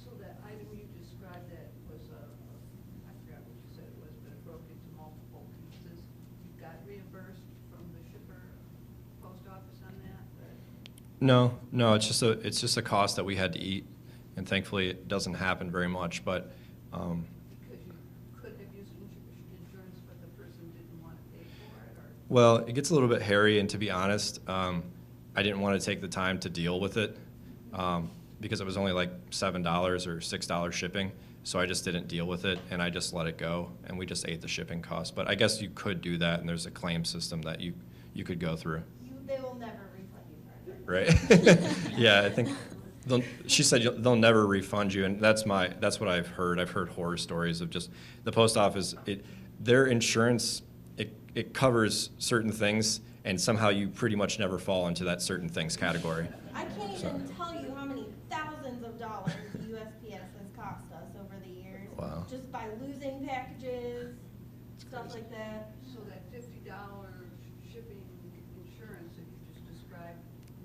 So that item you described that was I forgot what you said it was, but it broke into multiple pieces. You got reimbursed from the shipper, post office on that? No, it's just a cost that we had to eat, and thankfully it doesn't happen very much. But Because you could have used insurance, but the person didn't want to pay for it, or? well, it gets a little bit hairy, and to be honest, I didn't want to take the time to deal with it because it was only like $7 or $6 shipping. So I just didn't deal with it, and I just let it go, and we just ate the shipping cost. But I guess you could do that, and there's a claim system that you could go through. They will never refund you for it. Right? Yeah, I think she said they'll never refund you, and that's what I've heard. I've heard horror stories of just the post office. Their insurance it covers certain things, and somehow you pretty much never fall into that certain things category. I can't even tell you how many thousands of dollars USPS has cost us over the years. Wow. Just by losing packages, stuff like that. So that $50 shipping insurance that you just described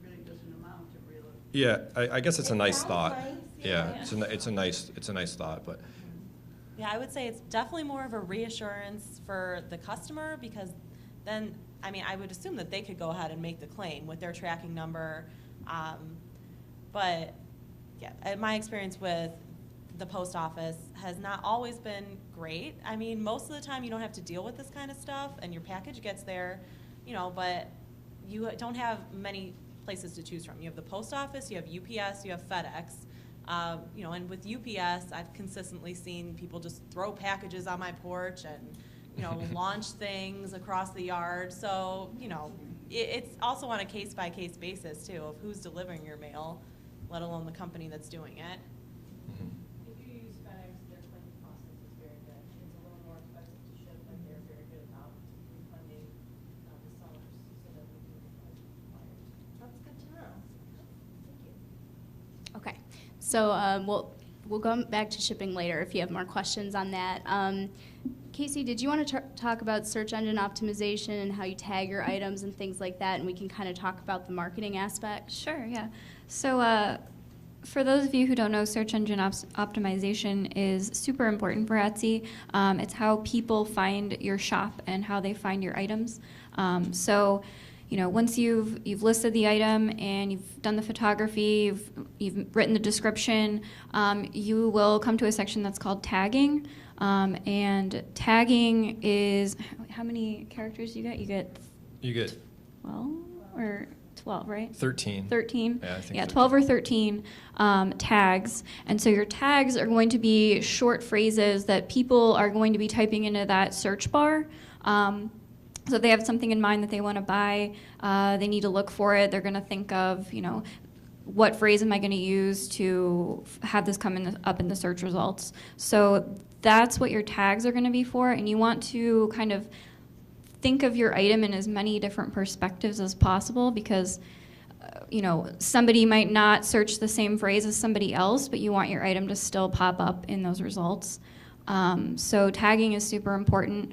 really doesn't amount to real. Yeah, I guess it's a It nice sounds thought. nice, Yeah, yeah. it's a nice thought, but Yeah, I would say it's definitely more of a reassurance for the customer, because then, I mean, I would assume that they could go ahead and make the claim with their tracking number. But yeah, my experience with the post office has not always been great. I mean, most of the time you don't have to deal with this kind of stuff, and your package gets there, but you don't have many places to choose from. You have the post office, you have UPS, you have FedEx. And with UPS, I've consistently seen people just throw packages on my porch and, launch things across the yard. So, it's also on a case-by-case basis, too, of who's delivering your mail, let alone the company that's doing it. If you use FedEx, their claim process is very good. It's a little more expensive to ship, but they're very good about refunding the sellers so that we can refund buyers. That's good to know. Thank you. Okay, so we'll go back to shipping later if you have more questions on that. Casey, did you want to talk about search engine optimization and how you tag your items and things like that, and we can kind of talk about the marketing aspect? Sure, yeah. So for those of you who don't know, search engine optimization is super important for Etsy. It's how people find your shop and how they find your items. Once you've listed the item and you've done the photography, you've written the description, you will come to a section that's called tagging. And tagging is, how many characters you get? you get 12 or 12, right? 13. 13? Yeah, I think Yeah, 13. 12 or 13 tags. And so your tags are going to be short phrases that people are going to be typing into that search bar. So if they have something in mind that they want to buy, they need to look for it. They're going to think of, what phrase am I going to use to have this come up in the search results. So that's what your tags are going to be for, and you want to kind of think of your item in as many different perspectives as possible, because somebody might not search the same phrase as somebody else, but you want your item to still pop up in those results. So tagging is super important.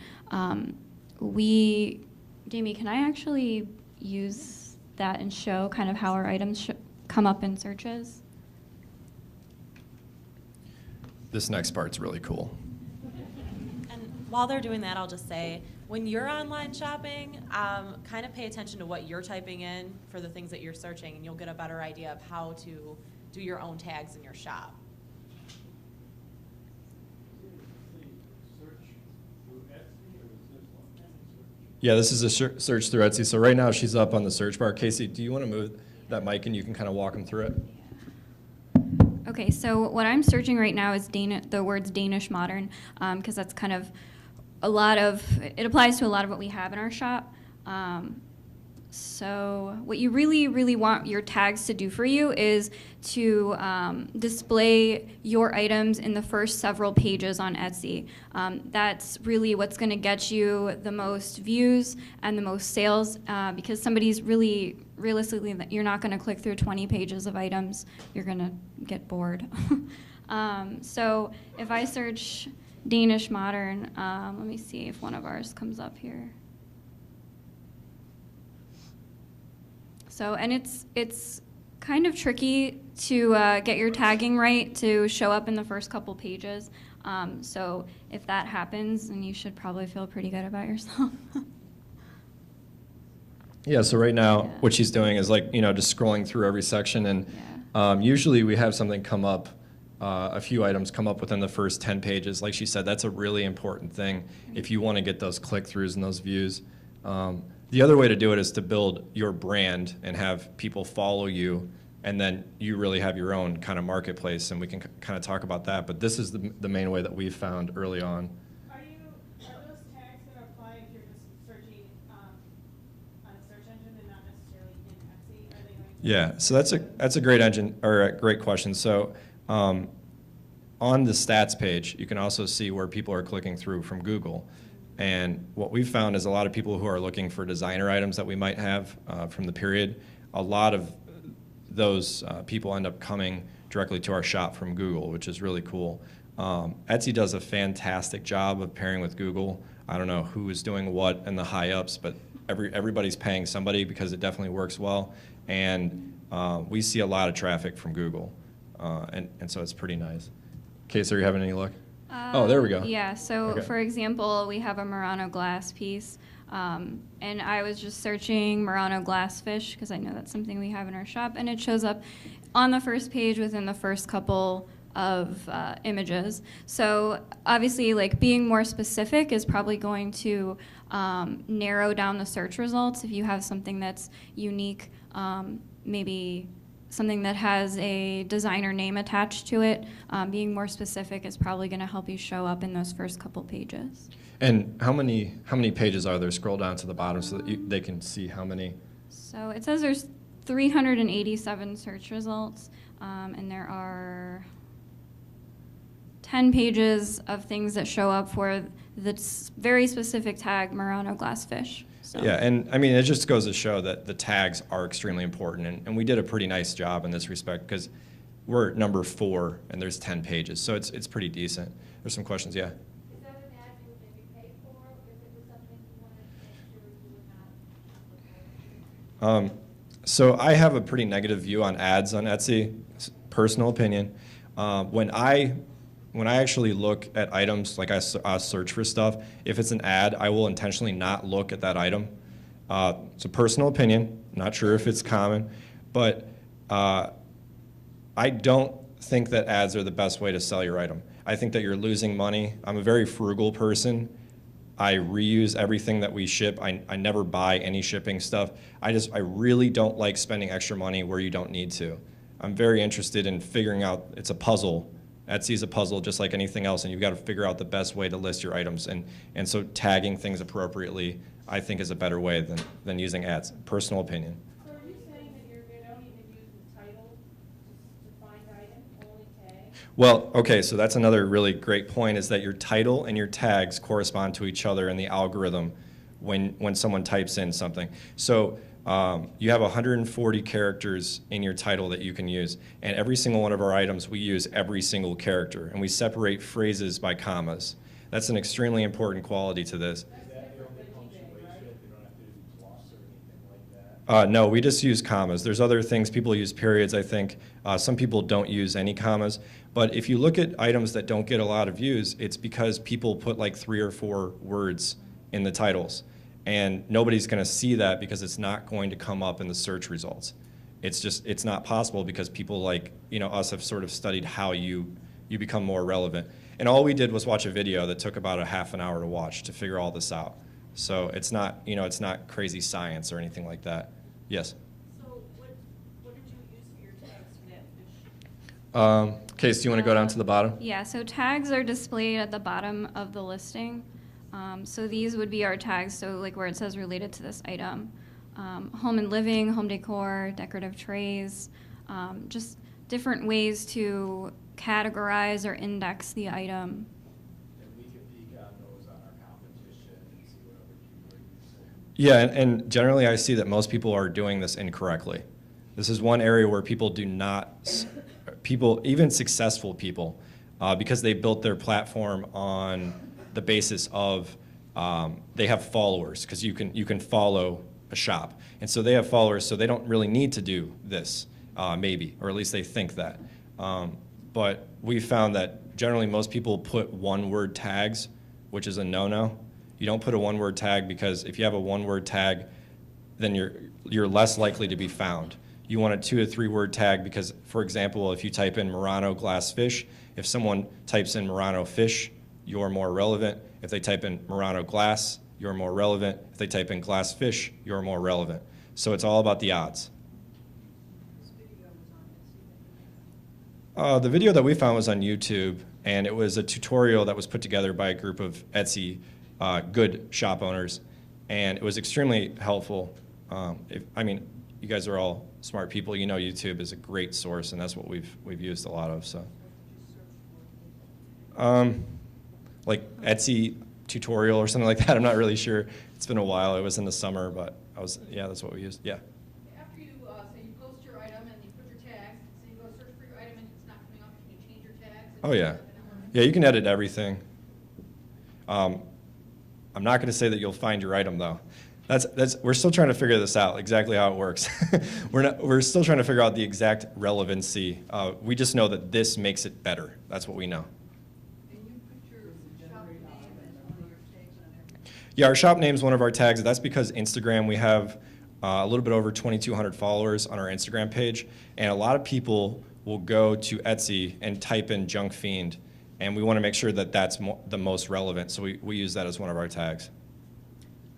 Jamie, can I actually use that and show kind of how our items come up in searches? This next part's really cool. And while they're doing that, I'll just say, when you're online shopping, kind of pay attention to what you're typing in for the things that you're searching, and you'll get a better idea of how to do your own tags in your shop. Yeah, this is a search through Etsy. So right now she's up on the search bar. Casey, do you want to move that mic and you can kind of walk them through it? Okay, so what I'm searching right now is the words Danish modern, because that's kind of it applies to a lot of what we have in our shop. So what you really, really want your tags to do for you is to display your items in the first several pages on Etsy. That's really what's going to get you the most views and the most sales, because somebody's realistically, you're not going to click through 20 pages of items. You're going to get bored. So if I search Danish modern, let me see if one of ours comes up here. So, and it's kind of tricky to get your tagging right to show up in the first couple pages. So if that happens, then you should probably feel pretty good about yourself. Yeah, so right now, Yeah. what she's doing is like, just scrolling through every section, and Yeah. usually we have something come up, a few items come up within the first 10 pages. Like she said, that's a really important thing if you want to get those click-throughs and those views. The other way to do it is to build your brand and have people follow you, and then you really have your own kind of marketplace, and we can kind of talk about that. But this is the main way that we've found early on. Are those tags gonna apply if you're just searching, on a search engine and not necessarily in Etsy? Are they going to? Yeah, so that's a great engine, or a great question. So on the stats page, you can also see where people are clicking through from Google. And what we've found is a lot of people who are looking for designer items that we might have from the period, a lot of those people end up coming directly to our shop from Google, which is really cool. Etsy does a fantastic job of pairing with Google. I don't know who is doing what in the high ups, but everybody's paying somebody because it definitely works well. And we see a lot of traffic from Google, and so it's pretty nice. Casey, are you having any luck? Oh, there we go. Yeah, so Okay. for example, we have a Murano glass piece, and I was just searching Murano glass fish because I know that's something we have in our shop, and it shows up on the first page within the first couple of images. So obviously, like being more specific is probably going to narrow down the search results if you have something that's unique, maybe something that has a designer name attached to it. Being more specific is probably going to help you show up in those first couple pages. And how many pages are there? Scroll down to the bottom so that they can see how many. So it says there's 387 search results, and there are 10 pages of things that show up for the very specific tag Murano glassfish. So. Yeah, and I mean, it just goes to show that the tags are extremely important, and we did a pretty nice job in this respect because we're at number 4 and there's 10 pages, so it's pretty decent. There's some questions, yeah? Is that an ad you would maybe pay for if it was something you wanted to make sure you would not? So I have a pretty negative view on ads on Etsy, personal opinion. When I actually look at items, like I search for stuff, if it's an ad, I will intentionally not look at that item. It's a personal opinion, not sure if it's common, but I don't think that ads are the best way to sell your item. I think that you're losing money. I'm a very frugal person. I reuse everything that we ship. I never buy any shipping stuff. I really don't like spending extra money where you don't need to. I'm very interested in figuring out, it's a puzzle. Etsy is a puzzle just like anything else, and you've got to figure out the best way to list your items. And so tagging things appropriately, I think, is a better way than using ads. Personal opinion. So are you saying that you don't even use the title to find item, only tag? Well, okay, so that's another really great point, is that your title and your tags correspond to each other in the algorithm when someone types in something. So you have 140 characters in your title that you can use, and every single one of our items, we use every single character, and we separate phrases by commas. That's an extremely important quality to this. Is that the only punctuation? You don't have to do plus or anything like that? No, we just use commas. There's other things. People use periods, I think. Some people don't use any commas. But if you look at items that don't get a lot of views, it's because people put like 3 or 4 words in the titles. And nobody's going to see that because it's not going to come up in the search results. It's not possible because people like, us have sort of studied how you become more relevant. And all we did was watch a video that took about a half an hour to watch to figure all this out. So it's not, it's not crazy science or anything like that. Yes? So what did you use for your tags for that fish? Case, do you want to go down to the bottom? Yeah, so tags are displayed at the bottom of the listing. So these would be our tags, so like where it says related to this item. Home and living, home decor, decorative trays, just different ways to categorize or index the item. And we can peek on those on our competition and see what other people are using. Yeah, and generally I see that most people are doing this incorrectly. This is one area where people do not people, even successful people, because they built their platform on the basis of they have followers, because you can follow a shop. And so they have followers, so they don't really need to do this, maybe, or at least they think that. But we found that generally most people put one-word tags, which is a no-no. You don't put a one-word tag, because if you have a one-word tag, then you're less likely to be found. You want a 2 to 3 word tag because, for example, if you type in Murano glass fish, if someone types in Murano fish, you're more relevant. If they type in Murano glass, you're more relevant. If they type in glass fish, you're more relevant. So it's all about the odds. This video was on Etsy. The video that we found was on YouTube, and it was a tutorial that was put together by a group of Etsy good shop owners, and it was extremely helpful. You guys are all smart people. You know YouTube is a great source, and that's what we've used a lot of. So, like Etsy tutorial or something like that. I'm not really sure. It's been a while. It was in the summer, but that's what we used. Yeah. After you, say you post your item and you put your tags, so you go search for your item and it's not coming up, can you change your tags? Oh yeah. Yeah, you can edit everything. I'm not going to say that you'll find your item though. We're still trying to figure this out exactly how it works. We're still trying to figure out the exact relevancy. We just know that this makes it better. That's what we know. And you put your shop name as one of your tags on everything. Yeah, our shop name is one of our tags. That's because Instagram, we have a little bit over 2,200 followers on our Instagram page, and a lot of people will go to Etsy and type in junk fiend, and we want to make sure that that's the most relevant, so we use that as one of our tags.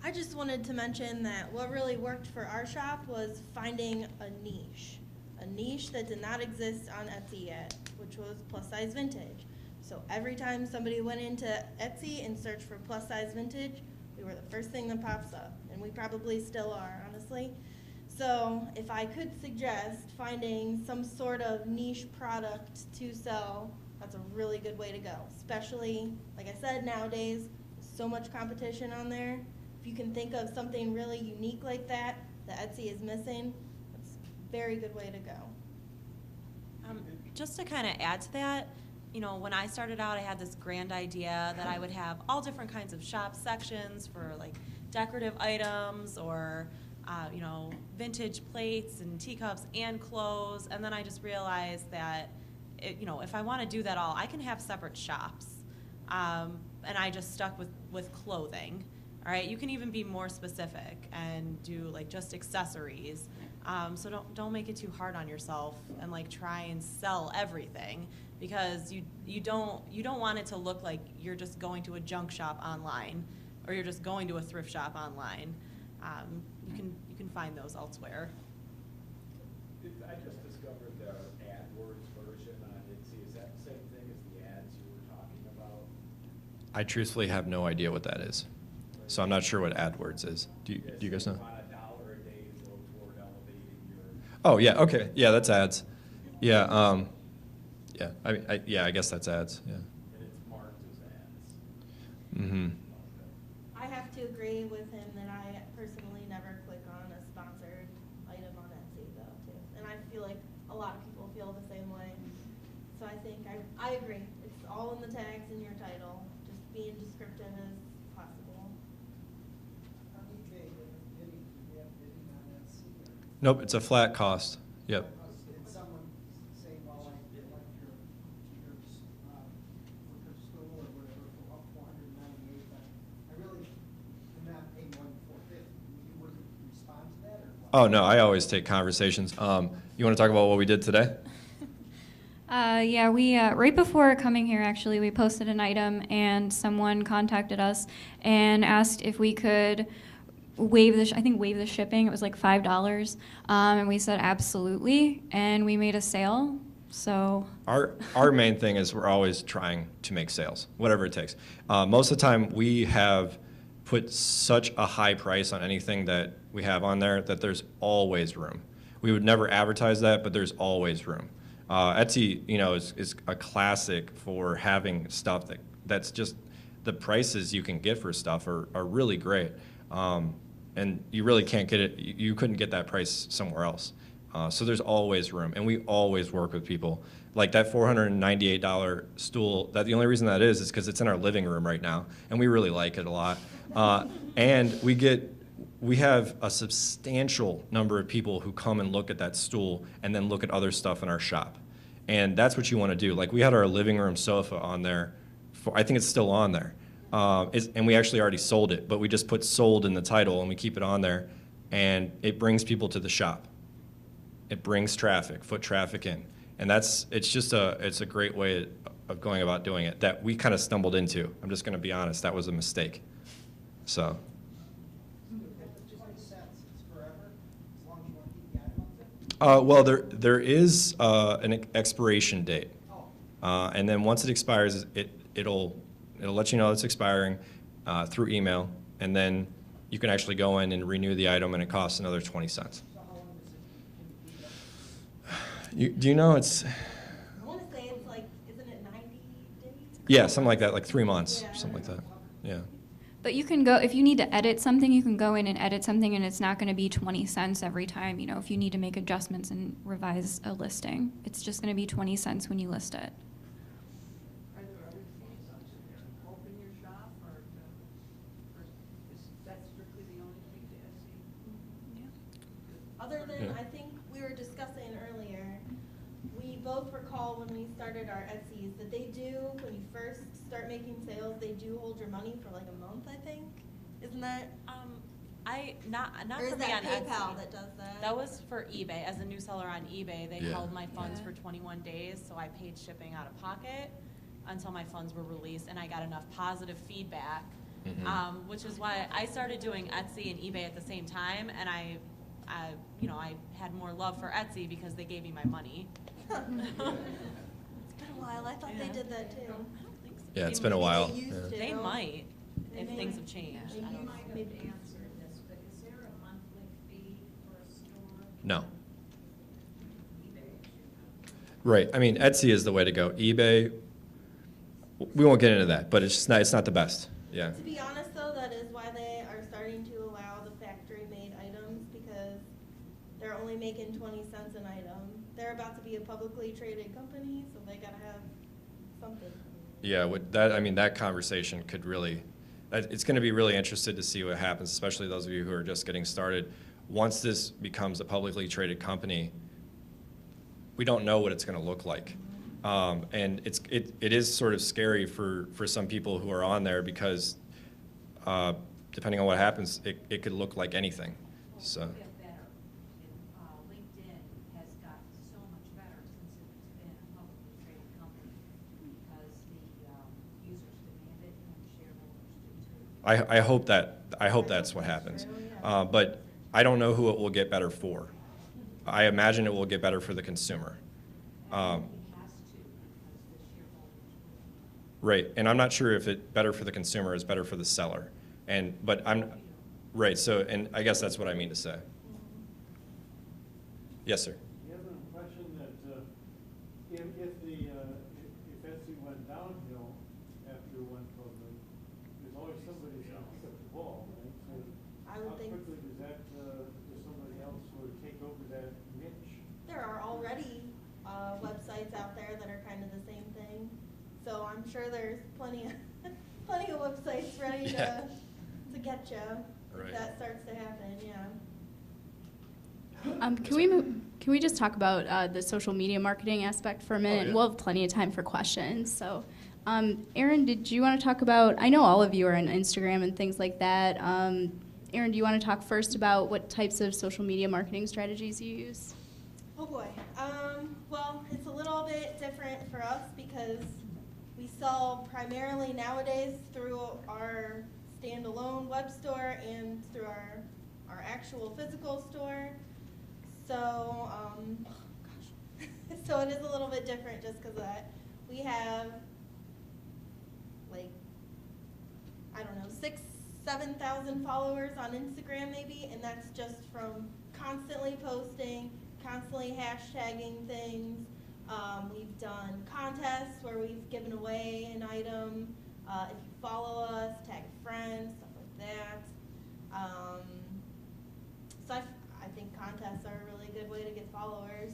I just wanted to mention that what really worked for our shop was finding a niche that did not exist on Etsy yet, which was plus size vintage. So every time somebody went into Etsy and searched for plus size vintage, we were the first thing that pops up, and we probably still are, honestly. So if I could suggest finding some sort of niche product to sell, that's a really good way to go, especially, like I said, nowadays, so much competition on there. If you can think of something really unique like that Etsy is missing, that's a very good way to go. Just to kind of add to that, when I started out, I had this grand idea that I would have all different kinds of shop sections for like decorative items or, vintage plates and teacups and clothes. And then I just realized that, if I want to do that all, I can have separate shops. And I just stuck with clothing. All right, you can even be more specific and do like just accessories. So don't make it too hard on yourself and like try and sell everything, because you don't want it to look like you're just going to a junk shop online or you're just going to a thrift shop online. You can find those elsewhere. I just discovered the AdWords version on Etsy. Is that the same thing as the ads you were talking about? I truthfully have no idea what that is. So I'm not sure what AdWords is. Do you guys know? About $1 a day to go toward elevating your. Oh yeah, okay, yeah, that's ads. Yeah, I guess that's ads. Yeah. And it's marked as ads. Mm-hmm. I have to agree with him that I personally never click on a sponsored item on Etsy though, too. And I feel like a lot of people feel the same way. So I think I agree. It's all in the tags in your title, just being descriptive as possible. On eBay, bidding, you have bidding on Etsy, or Nope, it's a flat cost. Yep. did someone say, well, I like your worker stool or whatever for $498, but I really cannot pay more than $450. You wouldn't respond to that, or what? Oh no, I always take conversations. You want to talk about what we did today? Yeah, we right before coming here, actually, we posted an item, and someone contacted us and asked if we could waive the shipping. It was like $5, and we said absolutely, and we made a sale. So Our main thing is we're always trying to make sales, whatever it takes. Most of the time, we have put such a high price on anything that we have on there that there's always room. We would never advertise that, but there's always room. Etsy, is a classic for having stuff that's just the prices you can get for stuff are really great, and you really can't get it. You couldn't get that price somewhere else. So there's always room, and we always work with people. Like that $498 stool, that the only reason that is because it's in our living room right now, and we really like it a lot. And we have a substantial number of people who come and look at that stool and then look at other stuff in our shop. And that's what you want to do. Like we had our living room sofa on there, I think it's still on there. And we actually already sold it, but we just put sold in the title and we keep it on there, and it brings people to the shop. It brings traffic, foot traffic in. And it's a great way of going about doing it that we kind of stumbled into. I'm just going to be honest, that was a mistake. So. Well, there is an expiration date, and then once it expires, it'll let you know it's expiring through email, and then you can actually go in and renew the item, and it costs another 20 cents. Do you know it's? I want to say it's like, isn't it 90 days? Yeah, something like that, like 3 months, or something like that. Yeah. But you can go, if you need to edit something, you can go in and edit something, and it's not going to be 20 cents every time. You know, if you need to make adjustments and revise a listing, it's just going to be 20 cents when you list it. Are there other fees to open your shop, or is that strictly the only fee to Etsy? Other than, Yeah. I think we were discussing earlier, we both recall when we started our Etsy's that they do, when you first start making sales, they do hold your money for like a month, I think. Isn't that? Not Or is for me that on PayPal Etsy. that does that? That was for eBay. As a new seller on eBay, they Yeah. held my funds Yeah. for 21 days, so I paid shipping out of pocket until my funds were released, and I got enough positive feedback, Mhm. which is why I started doing Etsy and eBay at the same time, and I had more love for Etsy because they gave me my money. It's been a while. I thought they Yeah. did that too. I don't think so. Yeah, it's They been a might- while. They used Yeah. to. They might, They if may. things have changed. They I don't You know. might have answered this, but is there a monthly fee for a store? No. eBay is Right. I mean, Etsy is the way to go. eBay, we won't get into that, but it's not the best. Yeah. To be honest though, that is why they are starting to allow the factory-made items, because they're only making 20 cents an item. They're about to be a publicly traded company, so they gotta have something. Yeah, that conversation could really, it's going to be really interested to see what happens, especially those of you who are just getting started. Once this becomes a publicly traded company, we don't know what it's going to look like. And it is sort of scary for some people who are on there because depending on what happens, it could look like anything. So. It'll get better. LinkedIn has gotten so much better since it's been a publicly traded company because the users demand it and shareholders do too. I hope that's what happens. But I don't know who it will get better for. I imagine it will get better for the consumer. It has to because the shareholders will. Right, and I'm not sure if it better for the consumer is better for the seller. But right, so, and I guess that's what I mean to say. Yes, sir. You have an impression that if Etsy went downhill after it went public, there's always somebody who's going to pick up the ball, right? So I would think- how quickly does somebody else sort of take over that niche? There are already websites out there that are kind of the same thing, so I'm sure there's plenty of websites ready Yeah. to get you Right. if that starts to happen. Yeah. Can we just talk about the social media marketing aspect for a minute? yeah. We'll have plenty of time for questions. So, Erin, did you want to talk about? I know all of you are on Instagram and things like that. Erin, do you want to talk first about what types of social media marketing strategies you use? Oh boy. Well, it's a little bit different for us because we sell primarily nowadays through our standalone web store and through our actual physical store. So, so it is a little bit different just because of that. We have, like, I don't know, 7,000 followers on Instagram maybe, and that's just from constantly posting, constantly hashtagging things. We've done contests where we've given away an item. If you follow us, tag friends, stuff like that. So I think contests are a really good way to get followers,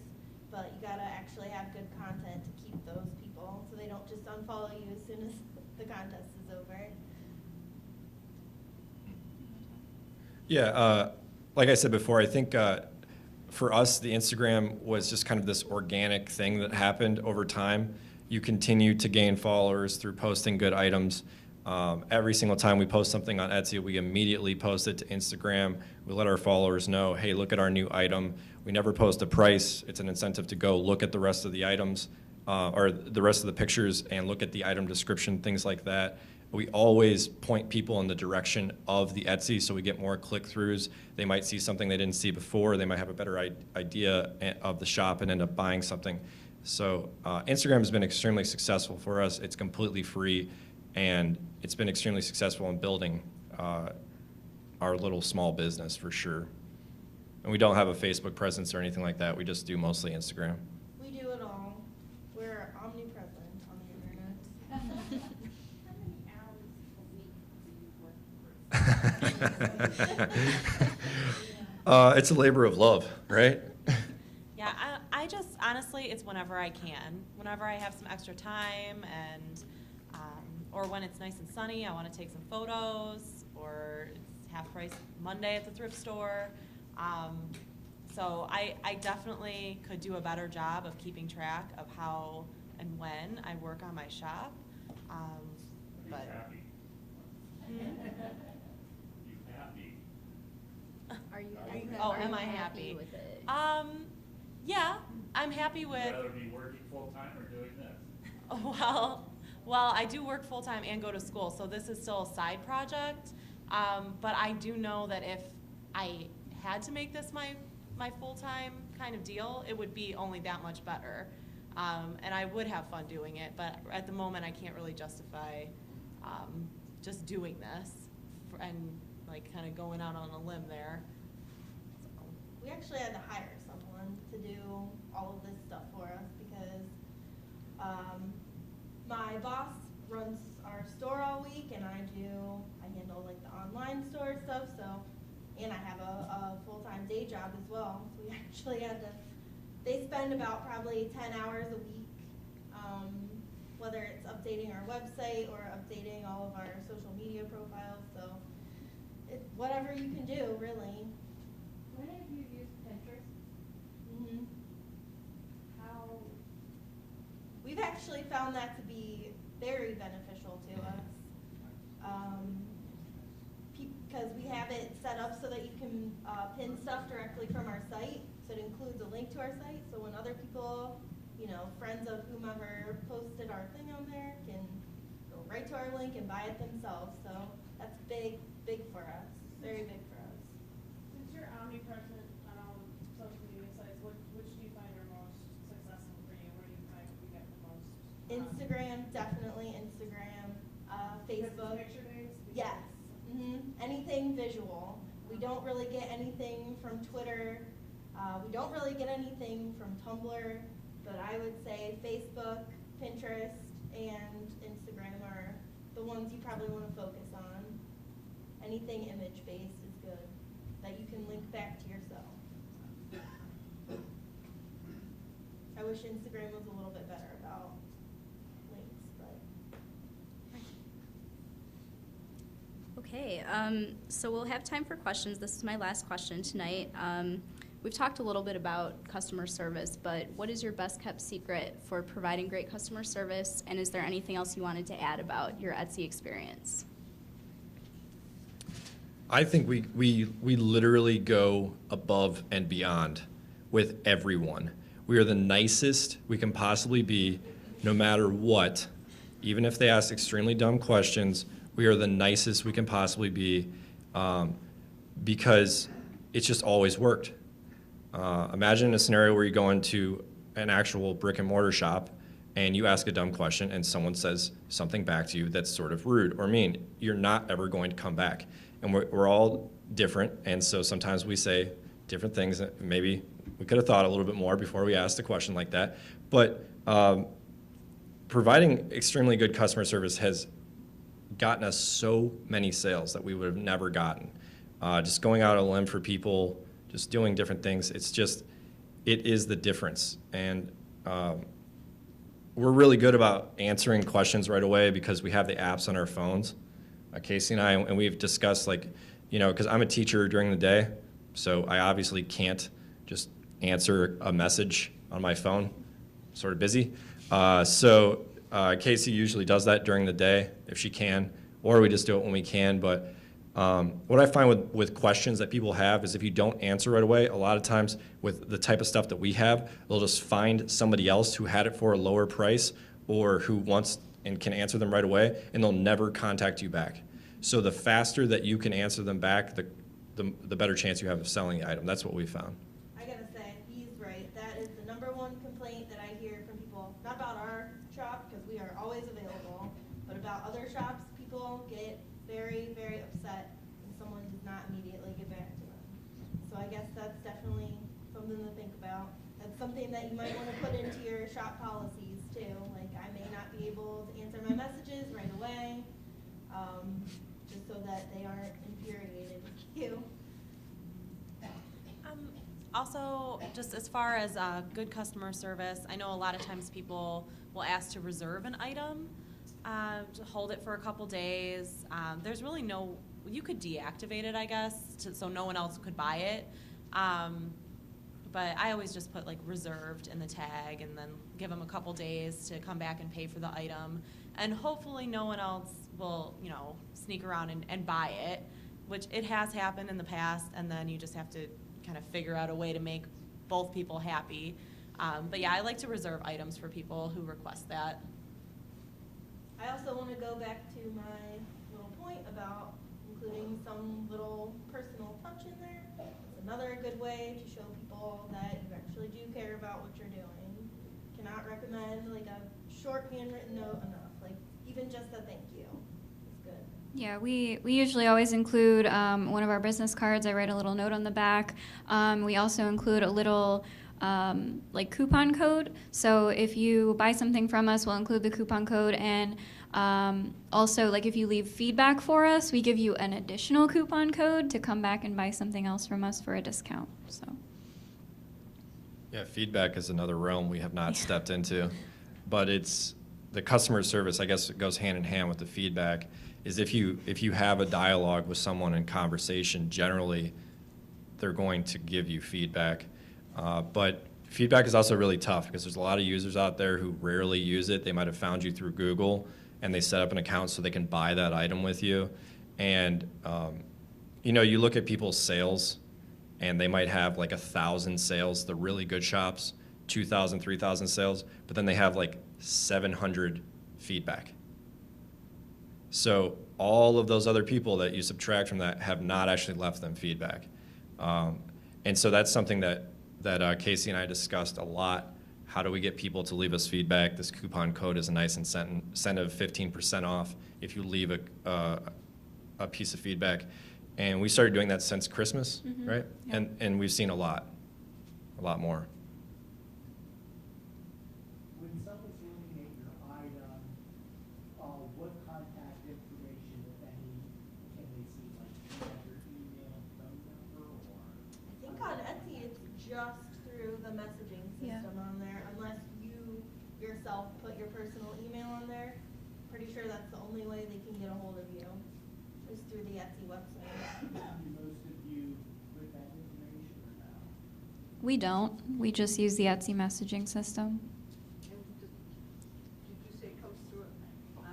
but you gotta actually have good content to keep those people so they don't just unfollow you as soon as the contest is over. Yeah, like I said before, I think for us, the Instagram was just kind of this organic thing that happened over time. You continue to gain followers through posting good items. Every single time we post something on Etsy, we immediately post it to Instagram. We let our followers know, hey, look at our new item. We never post a price. It's an incentive to go look at the rest of the items or the rest of the pictures and look at the item description, things like that. We always point people in the direction of the Etsy so we get more click-throughs. They might see something they didn't see before. They might have a better idea of the shop and end up buying something. So Instagram has been extremely successful for us. It's completely free, and it's been extremely successful in building our little small business for sure. And we don't have a Facebook presence or anything like that. We just do mostly Instagram. We do it all. We're omnipresent on the internet. How many hours a week do you work for? It's a labor of love, right? Yeah, I just, honestly, it's whenever I can. Whenever I have some extra time and, or when it's nice and sunny, I want to take some photos, or it's half price Monday at the thrift store. So I definitely could do a better job of keeping track of how and when I work on my shop. But happy? You happy? Are you Oh, am I happy? with it? Yeah, I'm happy Would you with. rather be working full-time or doing this? Well, I do work full-time and go to school, so this is still a side project. But I do know that if I had to make this my full-time kind of deal, it would be only that much better. And I would have fun doing it, but at the moment I can't really justify just doing this and like kind of going out on a limb there. So. We actually had to hire someone to do all of this stuff for us because my boss runs our store all week, and I handle like the online store stuff, so, and I have a full-time day job as well, so we actually had to, they spend about probably 10 hours a week, whether it's updating our website or updating all of our social media profiles, so whatever you can do, really. When have you used Pinterest? Mm-hmm. How, We've actually found that to be very beneficial to us. Because we have it set up so that you can pin stuff directly from our site. So it includes a link to our site. So when other people, friends of whomever posted our thing on there can go right to our link and buy it themselves. So that's big for us. Very big for us. Since you're omnipresent on all social media sites, which do you find are most successful for you? Where do you find you get the most? Instagram, definitely Instagram. Facebook. Picture days? Yes. Anything visual. We don't really get anything from Twitter. We don't really get anything from Tumblr, but I would say Facebook, Pinterest, and Instagram are the ones you probably want to focus on. Anything image-based is good, that you can link back to yourself. I wish Instagram was a little bit better about links, but. Okay, so we'll have time for questions. This is my last question tonight. We've talked a little bit about customer service, but what is your best kept secret for providing great customer service, and is there anything else you wanted to add about your Etsy experience? I think we literally go above and beyond with everyone. We are the nicest we can possibly be, no matter what. Even if they ask extremely dumb questions, we are the nicest we can possibly be because it's just always worked. Imagine a scenario where you go into an actual brick and mortar shop and you ask a dumb question and someone says something back to you that's sort of rude or mean. You're not ever going to come back. And we're all different, and so sometimes we say different things that maybe we could have thought a little bit more before we asked a question like that. But providing extremely good customer service has gotten us so many sales that we would have never gotten. Just going out on a limb for people just doing different things. It is the difference. And we're really good about answering questions right away because we have the apps on our phones, Casey and I, and we've discussed, like, because I'm a teacher during the day, so I obviously can't just answer a message on my phone, sort of busy. So Casey usually does that during the day if she can, or we just do it when we can. But what I find with questions that people have is if you don't answer right away, a lot of times with the type of stuff that we have, they'll just find somebody else who had it for a lower price or who wants and can answer them right away, and they'll never contact you back. So the faster that you can answer them back, the better chance you have of selling the item. That's what we found. I gotta say, he's right. That is the #1 complaint that I hear from people, not about our shop, because we are always available, but about other shops. People get very, very upset when someone does not immediately get back to them. So I guess that's definitely something to think about. That's something that you might want to put into your shop policies too. Like, I may not be able to answer my messages right away, just so that they aren't infuriated with you. Also, just as far as good customer service, I know a lot of times people will ask to reserve an item, to hold it for a couple days. There's really you could deactivate it, I guess, so no one else could buy it. But I always just put like reserved in the tag and then give them a couple days to come back and pay for the item. And hopefully no one else will, sneak around and buy it, which it has happened in the past, and then you just have to kind of figure out a way to make both people happy. But yeah, I like to reserve items for people who request that. I also want to go back to my little point about including some little personal touch in there. It's another good way to show people that you actually do care about what you're doing. Cannot recommend like a short handwritten note enough. Like even just a thank you is good. Yeah, we usually always include one of our business cards. I write a little note on the back. We also include a little like coupon code. So if you buy something from us, we'll include the coupon code. And also, like if you leave feedback for us, we give you an additional coupon code to come back and buy something else from us for a discount. So. Yeah, feedback is another realm we have not stepped into, but it's the customer service. I guess it goes hand in hand with the feedback. Is if you have a dialogue with someone in conversation, generally they're going to give you feedback. But feedback is also really tough because there's a lot of users out there who rarely use it. They might have found you through Google and they set up an account so they can buy that item with you. And you look at people's sales and they might have like 1,000 sales, the really good shops, 2,000, 3,000 sales, but then they have like 700 feedback. So all of those other people that you subtract from that have not actually left them feedback. And so that's something that Casey and I discussed a lot. How do we get people to leave us feedback? This coupon code is a nice incentive, 15% off if you leave a piece of feedback. And we started doing that since Christmas, right? Yeah. And we've seen a lot more. When someone's looking at your item, what contact information, if any, can they see? Like, do you have your email, phone number, or? I think on Etsy it's just through the messaging system on there, unless you yourself put your personal email on there. Pretty sure that's the only way they can get a hold of you, is through the Etsy website. Do most of you put that information or no? We don't. We just use the Etsy messaging system. And did you say it comes through on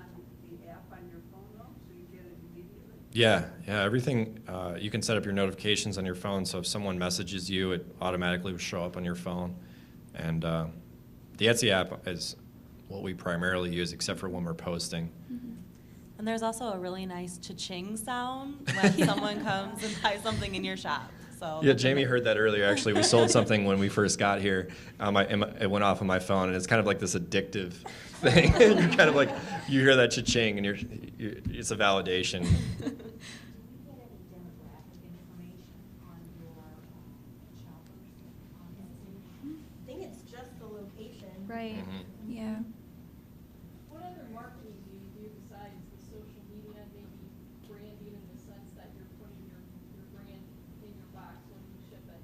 the app on your phone though, so you get it immediately? Yeah, everything, you can set up your notifications on your phone, so if someone messages you, it automatically will show up on your phone. And the Etsy app is what we primarily use, except for when we're posting. And there's also a really nice cha-ching sound when someone comes and buys something in your shop. So Yeah, Jamie heard that earlier. Actually, we sold something when we first got here. It went off on my phone, and it's kind of like this addictive thing. You're kind of like, you hear that cha-ching, and it's a validation. Do you get any demographic information on your shoppers on Etsy? I think it's just the location. Right. Yeah. What other marketing do you do besides the social media, maybe branding in the sense that you're putting your brand in your box when you ship it?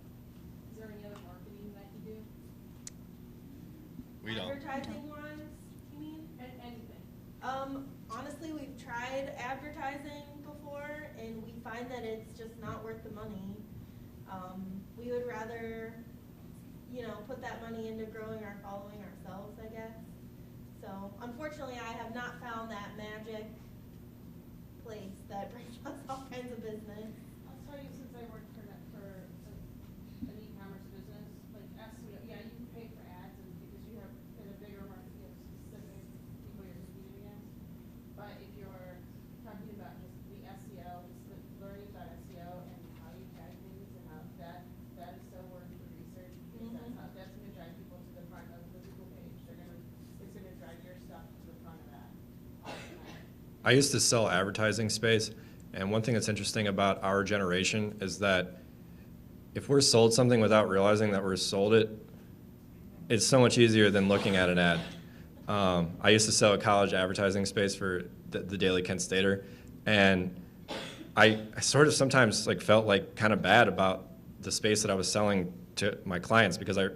We don't. Advertising wise, you mean? And anything. Honestly, we've tried advertising before, and we find that it's just not worth the money. We would rather, put that money into growing our following ourselves, I guess. So, unfortunately, I have not found that magic place that brings us all kinds of business. I'll tell you, since I worked for an e-commerce business, like SEO, yeah, you can pay for ads and because you have in a bigger market, you have specific people you're competing against. But if you're talking about just the SEO, just the learning about SEO and how you tag things and how that is so worth the research because that's gonna drive people to the front of the Google page. It's gonna drive your stuff to the front of that. I used to sell advertising space, and one thing that's interesting about our generation is that if we're sold something without realizing that we're sold it, it's so much easier than looking at an ad. I used to sell a college advertising space for the Daily Kent Stater, and I sort of sometimes felt kind of bad about the space that I was selling to my clients because a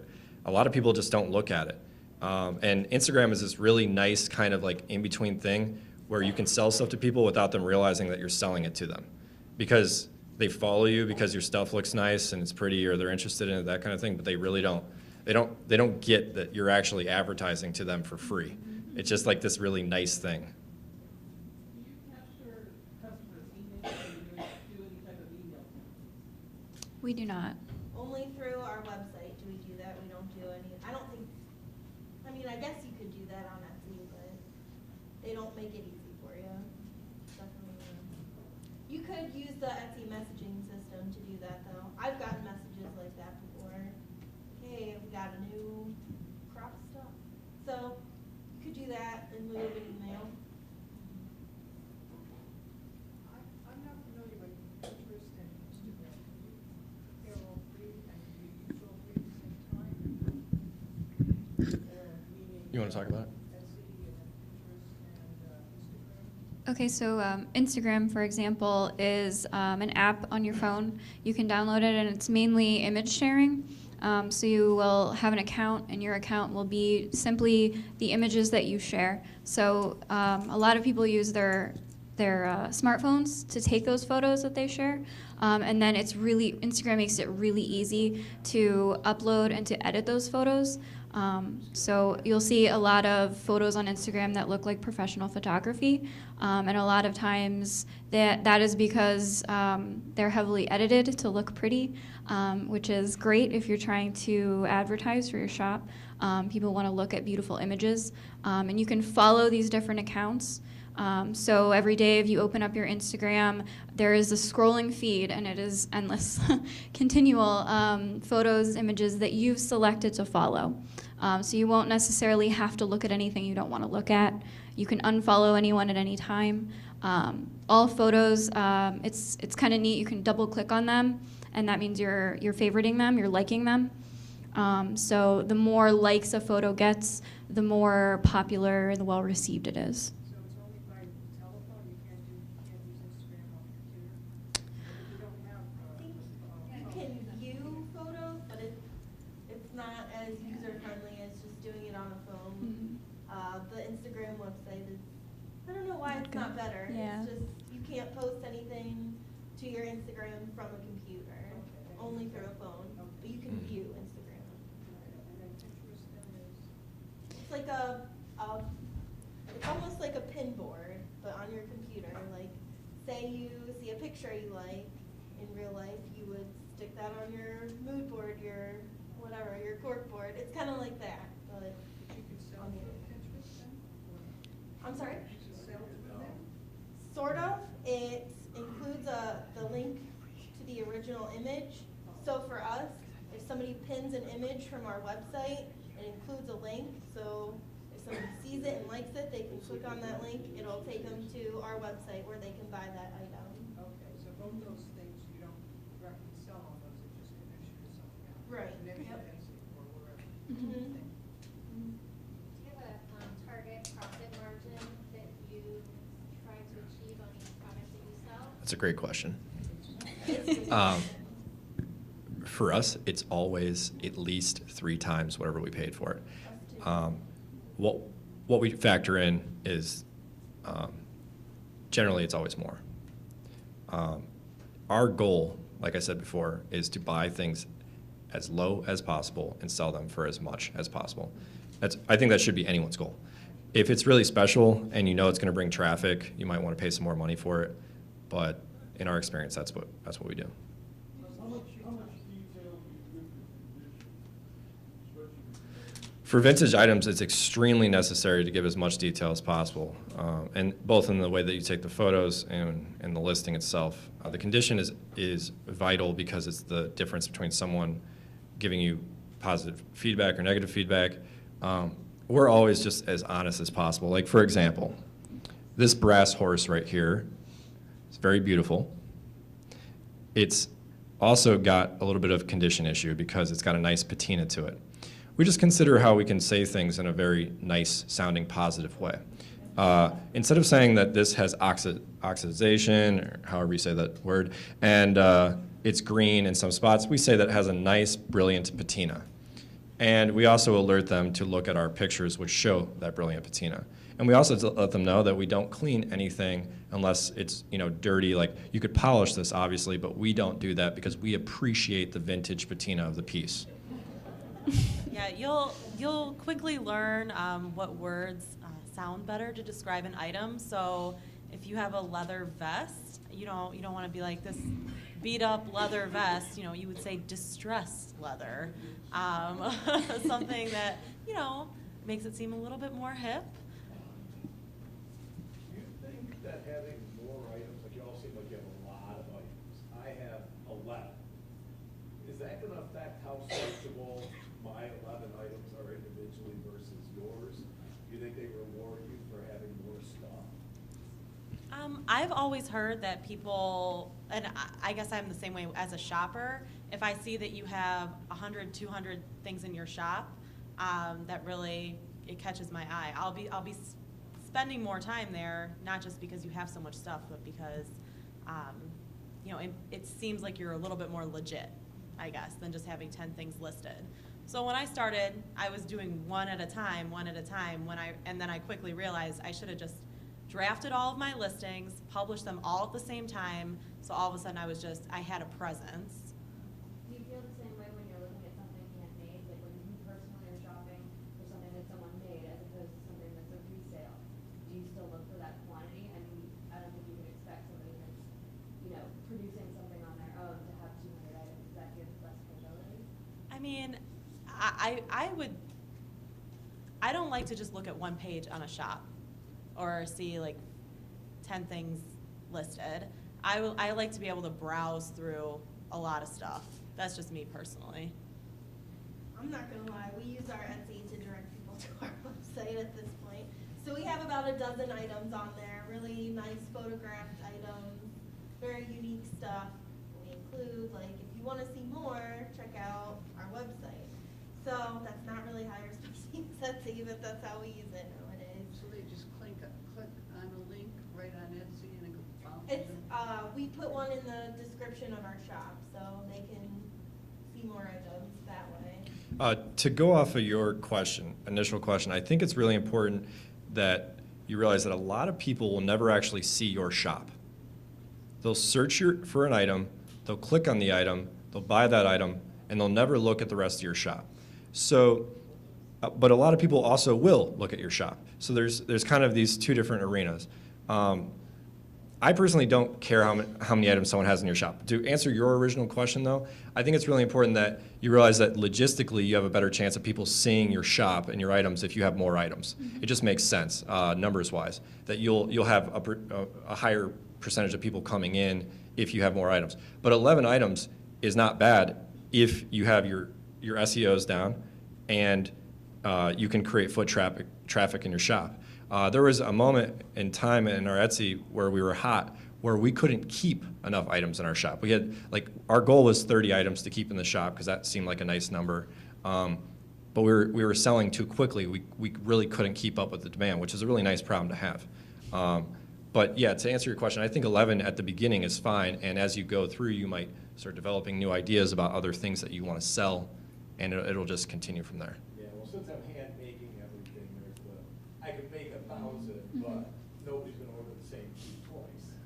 lot of people just don't look at it. And Instagram is this really nice kind of in-between thing where you can sell stuff to people without them realizing that you're selling it to them. Because they follow you because your stuff looks nice and it's pretty or they're interested in it, that kind of thing, but they really don't. They don't get that you're actually advertising to them for free. It's just this really nice thing. Do you capture customers' email or do any type of email campaigns? We do not. Only through our website do we do that. We don't do any, I don't think, I guess you could do that on Etsy, but they don't make it easy for you. Definitely not. You could use the Etsy messaging system to do that though. I've gotten messages like that before. Hey, we got a new crop of stuff. So you could do that in lieu of an email. I'm not familiar with Pinterest and Instagram. They're all free and you use all three at the same time. You want to talk about it? Etsy and Pinterest and Instagram. Okay, so Instagram, for example, is an app on your phone. You can download it, and it's mainly image sharing. So you will have an account, and your account will be simply the images that you share. So a lot of people use their smartphones to take those photos that they share, and then Instagram makes it really easy to upload and to edit those photos. So you'll see a lot of photos on Instagram that look like professional photography, and a lot of times that is because they're heavily edited to look pretty, which is great if you're trying to advertise for your shop. People want to look at beautiful images, and you can follow these different accounts. So every day if you open up your Instagram, there is a scrolling feed, and it is endless, continual photos, images that you've selected to follow. So you won't necessarily have to look at anything you don't want to look at. You can unfollow anyone at any time. All photos, it's kind of neat. You can double click on them, and that means you're favoriting them, you're liking them. So the more likes a photo gets, the more popular and the well received it is. So it's only by telephone, you can't use Instagram on your computer? You don't have, You can view photos, but it's not as user-friendly as just doing it on a phone. The Instagram website is, I don't know why it's not better. Yeah. It's just, you can't post anything to your Instagram from a computer, only through a phone. But you can view Instagram. and then Pinterest then is, It's like it's almost like a pin board, but on your computer. Say you see a picture you like in real life, you would stick that on your mood board, your whatever, your cork board. It's kind of like that, but you could sell on from the Pinterest then? Or I'm sorry? you could sell from there? Sort of. It includes the link to the original image. So for us, if somebody pins an image from our website, it includes a link. So if somebody sees it and likes it, they can click on that link. It'll take them to our website where they can buy that item. Okay, so both those things, you don't directly sell on those, it just connects you to something else. Right. Connects you to Yep. Etsy or wherever. Mhm. Thing. Do you have a target profit margin that you try to achieve on each product that you sell? That's a great question. It's For us, it's always at least 3 times whatever we paid for it. What we factor in is generally it's always more. Our goal, like I said before, is to buy things as low as possible and sell them for as much as possible. I think that should be anyone's goal. If it's really special and you know it's going to bring traffic, you might want to pay some more money for it. But in our experience, that's what we do. How much detail do you give the condition? For vintage items, it's extremely necessary to give as much detail as possible, and both in the way that you take the photos and the listing itself. The condition is vital because it's the difference between someone giving you positive feedback or negative feedback. We're always just as honest as possible. Like, for example, this brass horse right here is very beautiful. It's also got a little bit of condition issue because it's got a nice patina to it. We just consider how we can say things in a very nice sounding positive way. Instead of saying that this has oxidization, or however you say that word, and it's green in some spots, we say that it has a nice, brilliant patina. And we also alert them to look at our pictures which show that brilliant patina. And we also let them know that we don't clean anything unless it's dirty. Like, you could polish this obviously, but we don't do that because we appreciate the vintage patina of the piece. Yeah, you'll quickly learn what words sound better to describe an item. So if you have a leather vest, you don't want to be like this beat up leather vest. You would say distressed leather, something that makes it seem a little bit more hip. Do you think that having more items, like you all seem like you have a lot of items, I have 11, is that going to affect how searchable my 11 items are individually versus yours? Do you think they reward you for having more stuff? I've always heard that people, and I guess I'm the same way as a shopper, if I see that you have 100, 200 things in your shop, that really, it catches my eye. I'll be spending more time there, not just because you have so much stuff, but because, it seems like you're a little bit more legit, I guess, than just having 10 things listed. So when I started, I was doing one at a time, and then I quickly realized I should have just drafted all of my listings, published them all at the same time, so all of a sudden I had a presence. Do you feel the same way when you're looking at something handmade, like when you personally are shopping for something that someone made as opposed to something that's a resale? Do you still look for that quantity? I mean, I don't think you can expect somebody that's, producing something on their own to have 200 items. Does that give less credibility? I mean, I don't like to just look at one page on a shop or see like 10 things listed. I like to be able to browse through a lot of stuff. That's just me personally. I'm not gonna lie, we use our Etsy to direct people to our website at this point. So we have about a dozen items on there, really nice photographed items, very unique stuff. We include, like, if you wanna see more, check out our website. So that's not really how you're supposed to use Etsy, but that's how we use it nowadays. So they just click on a link right on Etsy and it bounces It's, them? we put one in the description of our shop, so they can see more items that way. To go off of your initial question, I think it's really important that you realize that a lot of people will never actually see your shop. They'll search for an item, they'll click on the item, they'll buy that item, and they'll never look at the rest of your shop. So, but a lot of people also will look at your shop. So there's kind of these two different arenas. I personally don't care how many items someone has in your shop. To answer your original question, though, I think it's really important that you realize that logistically you have a better chance of people seeing your shop and your items if you have more items. Mm-hmm. It just makes sense, numbers-wise, that you'll have a higher percentage of people coming in if you have more items. But 11 items is not bad if you have your SEOs down and you can create foot traffic in your shop. There was a moment in time in our Etsy where we were hot, where we couldn't keep enough items in our shop. We had, our goal was 30 items to keep in the shop because that seemed like a nice number. But we were selling too quickly. We really couldn't keep up with the demand, which is a really nice problem to have. But yeah, to answer your question, I think 11 at the beginning is fine, and as you go through, you might start developing new ideas about other things that you want to sell, and it'll just continue from there. Yeah, well, since I'm hand making browse it, but nobody's gonna order the same key twice.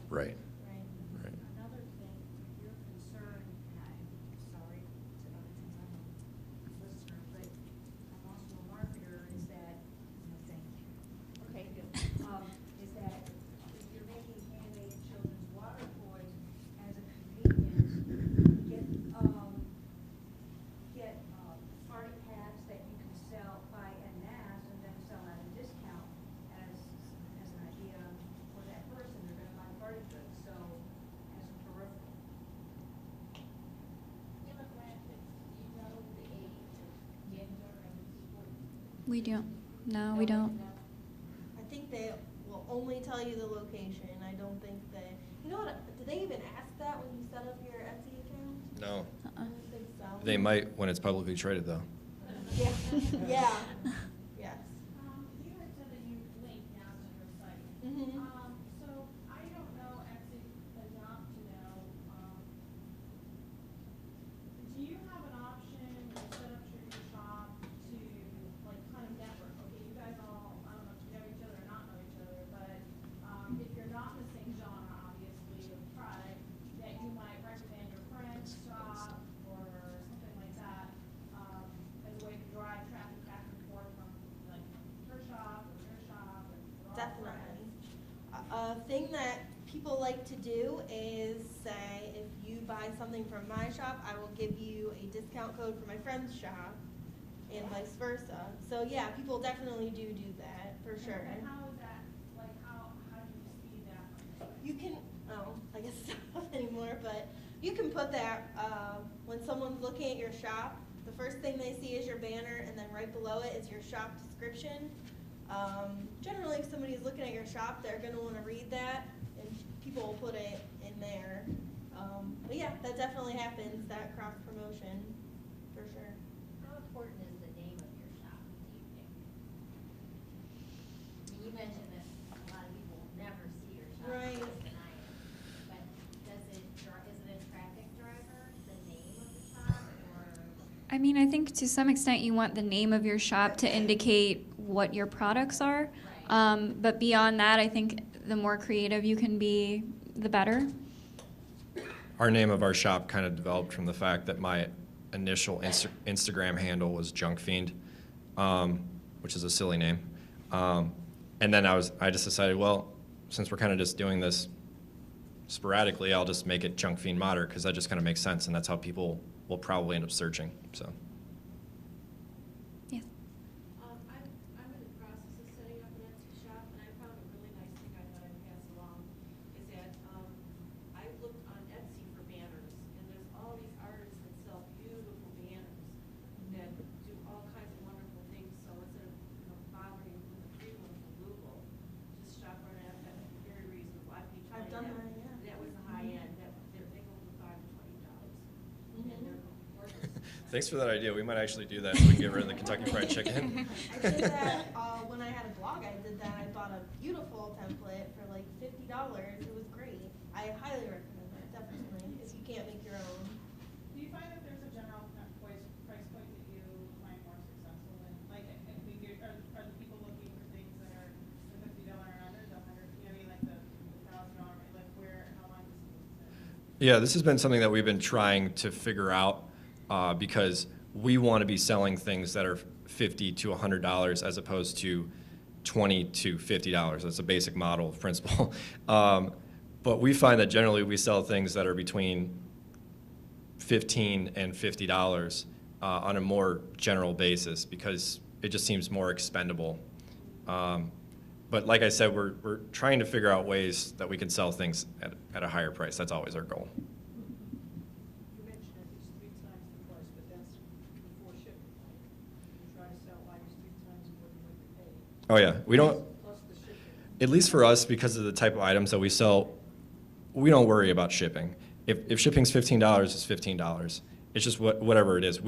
Right. Right. Right. Another thing, your concern, and I'm sorry to since I'm a listener, but I'm also a marketer, is that, no, thank you. Okay, good. Is that if you're making handmade children's water toys as a convenience, get party packs that you can sell, buy en masse and then sell at a discount as an idea for that person. They're gonna buy party goods, so as a peripheral. Demographics, do you know the age of gender of the people? We don't. No, we don't. I think they will only tell you the location. I don't think they, you know what, do they even ask that when you set up your Etsy account? No. I don't think so. They might when it's publicly traded, though. Yeah, yeah, yes. You had said that you link now to your site. Mhm. So I don't know Etsy enough to know, do you have an option to set up your shop to like kind of network? Okay, you guys all, I don't know if you know each other or not know each other, but if you're not in the same genre, obviously, of product, that you might recommend your friend's shop or something like that, as a way to drive traffic back and forth from like her shop or your shop or all Definitely. A thing that people like to do is say, if you buy something from my shop, I will give you a discount code for my friend's shop, and vice versa. So yeah, people definitely do that, for sure. And how is that, like, how do you see that? You can, I guess it's not anymore, but you can put that, when someone's looking at your shop, the first thing they see is your banner, and then right below it is your shop description. Generally, if somebody's looking at your shop, they're gonna wanna read that, and people will put it in there. But yeah, that definitely happens, that cross promotion, for sure. How important is the name of your shop, do you think? I mean, you mentioned that a lot of people will never see your shop, Right. just deny it. But is it a traffic driver, the name of the shop, or? I mean, I think to some extent you want the name of your shop to indicate what your products are. Right. But beyond that, I think the more creative you can be, the better. Our name of our shop kind of developed from the fact that my initial Instagram handle was Junk Fiend, which is a silly name. And then I just decided, well, since we're kind of just doing this sporadically, I'll just make it Junk Fiend Modder, because that just kind of makes sense, and that's how people will probably end up searching. So. Yes. I'm in the process of setting up an Etsy shop, and I found a really nice thing I thought I'd pass along, is that, I looked on Etsy for banners, and there's all these artists that sell beautiful banners that do all kinds of wonderful things, so instead of, bothering with a free one from Google, just shop on it at a very reasonable. I paid I've done that, yeah. That was the high end, they go for $5 to $20, and they're gorgeous. Thanks for that idea. We might actually do that so we can get rid of the Kentucky Fried Chicken. I did that when I had a blog. I did that. I bought a beautiful template for like $50. It was great. I highly recommend that, definitely, if you can't make your own. Do you find that there's a general price point that you find more successful in? Like, are the people looking for things that are the $50 and under, the $100, you know, what I mean, like the $1,000, like where, how long does it? Yeah, this has been something that we've been trying to figure out because we want to be selling things that are $50 to $100 as opposed to $20 to $50. That's a basic model principle. But we find that generally we sell things that are between $15 and $50 on a more general basis because it just seems more expendable. But like I said, we're trying to figure out ways that we can sell things at a higher price. That's always our goal. You mentioned at least 3 times the price, but that's before shipping. You try to sell items 3 times more than what you pay. Oh yeah, we don't. Plus the shipping. At least for us, because of the type of items that we sell, we don't worry about shipping. If shipping's $15, it's $15. It's just whatever it is.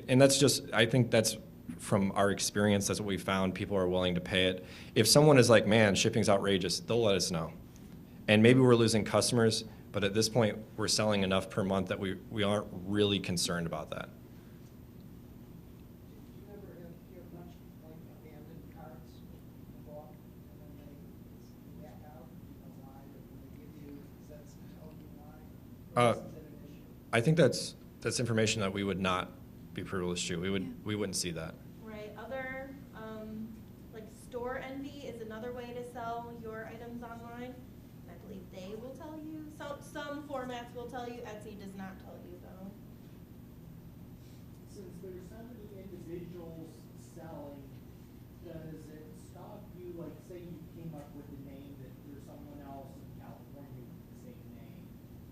And that's just, I think that's from our experience, that's what we found. People are willing to pay it. If someone is like, man, shipping's outrageous, they'll let us know. And maybe we're losing customers, but at this point, we're selling enough per month that we aren't really concerned about that. Do you ever hear much like abandoned carts bought and then Uh, This isn't an issue. I think that's information that we would not be privileged to. We wouldn't see that. Right, other, like store envy is another way to sell your items online. And I believe they will tell you, some formats will tell you, Etsy does not tell you though. Since there's so many individuals selling, does it stop you, like, say you came up with a name that there's someone else in California with the same name,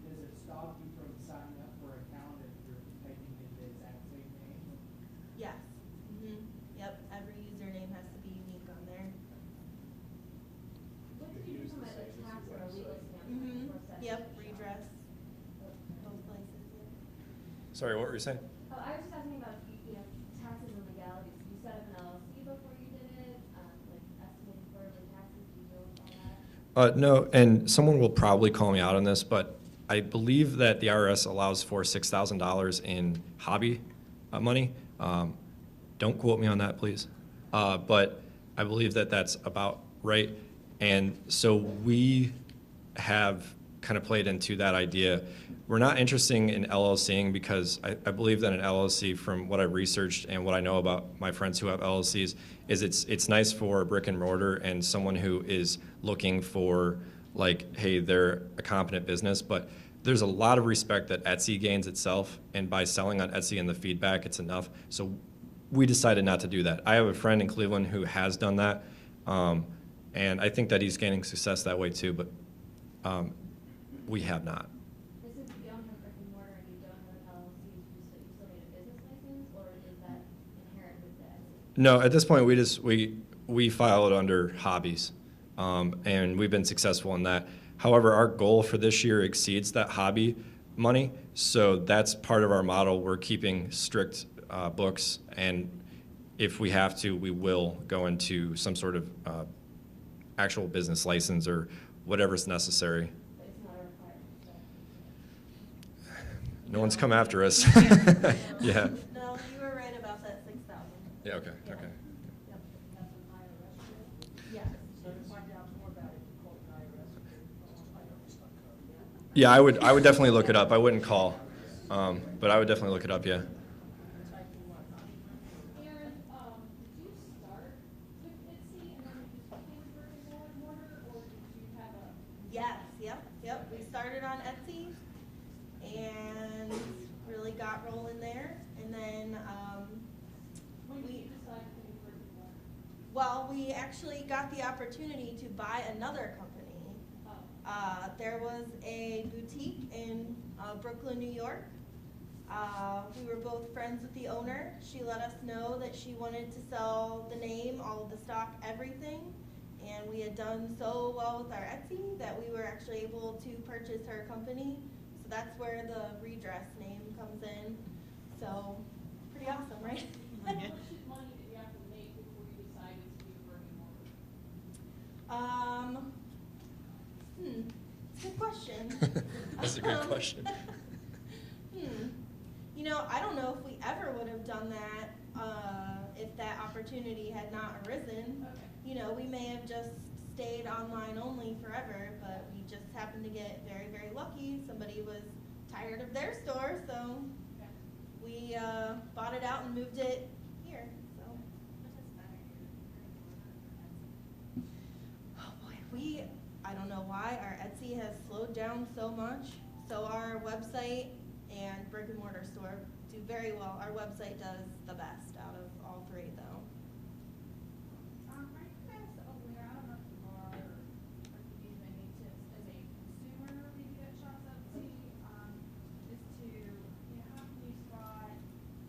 does it stop you from signing up for an account if you're typing in the exact same name? Yes, yep, every username has to be unique on there. What did you do from a tax or a legal standpoint for such? Yep, redress, both places, yeah. Sorry, what were you saying? Oh, I was just asking about, taxes and legalities. Did you set up an LLC before you did it? Like estimating quarterly taxes, do you know all that? No, and someone will probably call me out on this, but I believe that the IRS allows for $6,000 in hobby money. Don't quote me on that, please. But I believe that that's about right. And so we have kind of played into that idea. We're not interested in LLCing because I believe that an LLC, from what I've researched and what I know about my friends who have LLCs, is it's nice for brick and mortar and someone who is looking for, like, hey, they're a competent business, but there's a lot of respect that Etsy gains itself, and by selling on Etsy and the feedback, it's enough. So we decided not to do that. I have a friend in Cleveland who has done that, and I think that he's gaining success that way too, but we have not. And since you don't have brick and mortar and you don't have an LLC, you still need a business license, or is that inherent with the Etsy? No, at this point, we file it under hobbies, and we've been successful in that. However, our goal for this year exceeds that hobby money, so that's part of our model. We're keeping strict books, and if we have to, we will go into some sort of actual business license or whatever's necessary. But it's not a requirement, so. No one's come after us. Yeah. No, you were right about that 6,000. Yeah, okay, Yeah. okay. Yep. Yes. So to find out more about it, you call the IRS. Yeah, I would definitely look it up. I wouldn't call, but I would definitely look it up, yeah. Aaron, did you start with Etsy and then you just became brick and mortar, or did you have a? Yes, yep. We started on Etsy and really got rolling there. And then, When did you decide to be brick and mortar? well, we actually got the opportunity to buy another company. There was a boutique in Brooklyn, New York. We were both friends with the owner. She let us know that she wanted to sell the name, all of the stock, everything. And we had done so well with our Etsy that we were actually able to purchase her company. So that's where the redress name comes in. So, pretty awesome, right? How much money did you have to make before you decided to be brick and mortar? Good question. That's a good question. You know, I don't know if we ever would have done that if that opportunity had not arisen. Okay. You know, we may have just stayed online only forever, but we just happened to get very, very lucky. Somebody was tired of their store, so Okay. we bought it out and moved it here. So, oh boy, I don't know why our Etsy has slowed down so much. So our website and brick and mortar store do very well. Our website does the best out of all three, though. Are you guys aware, I don't know if you are, or if you use any tips as a consumer, maybe that shops Etsy, is to, how can you spot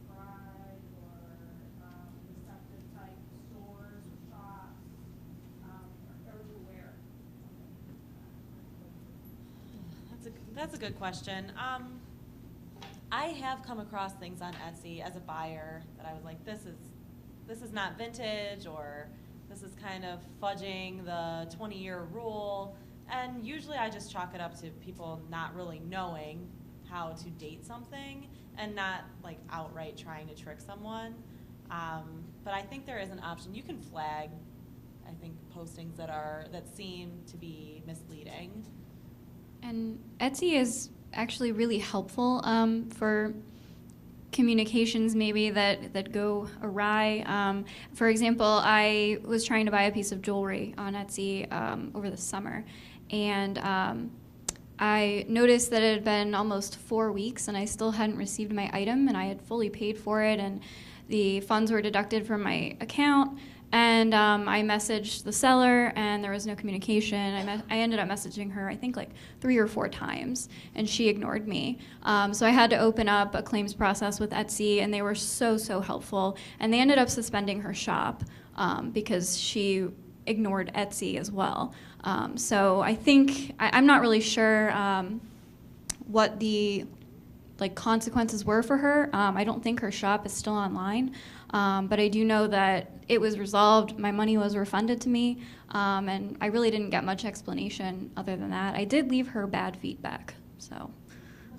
fraud or, deceptive type stores or shops, are you aware? That's a good question. I have come across things on Etsy as a buyer that I was like, this is not vintage, or this is kind of fudging the 20-year rule. And usually I just chalk it up to people not really knowing how to date something and not like outright trying to trick someone. But I think there is an option. You can flag, I think, postings that seem to be misleading. And Etsy is actually really helpful for communications maybe that go awry. For example, I was trying to buy a piece of jewelry on Etsy over the summer, and I noticed that it had been almost 4 weeks and I still hadn't received my item, and I had fully paid for it, and the funds were deducted from my account. And I messaged the seller, and there was no communication. I ended up messaging her, I think, like 3 or 4 times, and she ignored me. So I had to open up a claims process with Etsy, and they were so, so helpful. And they ended up suspending her shop because she ignored Etsy as well. So I think, I'm not really sure what the consequences were for her. I don't think her shop is still online. But I do know that it was resolved, my money was refunded to me, and I really didn't get much explanation other than that. I did leave her bad feedback, so.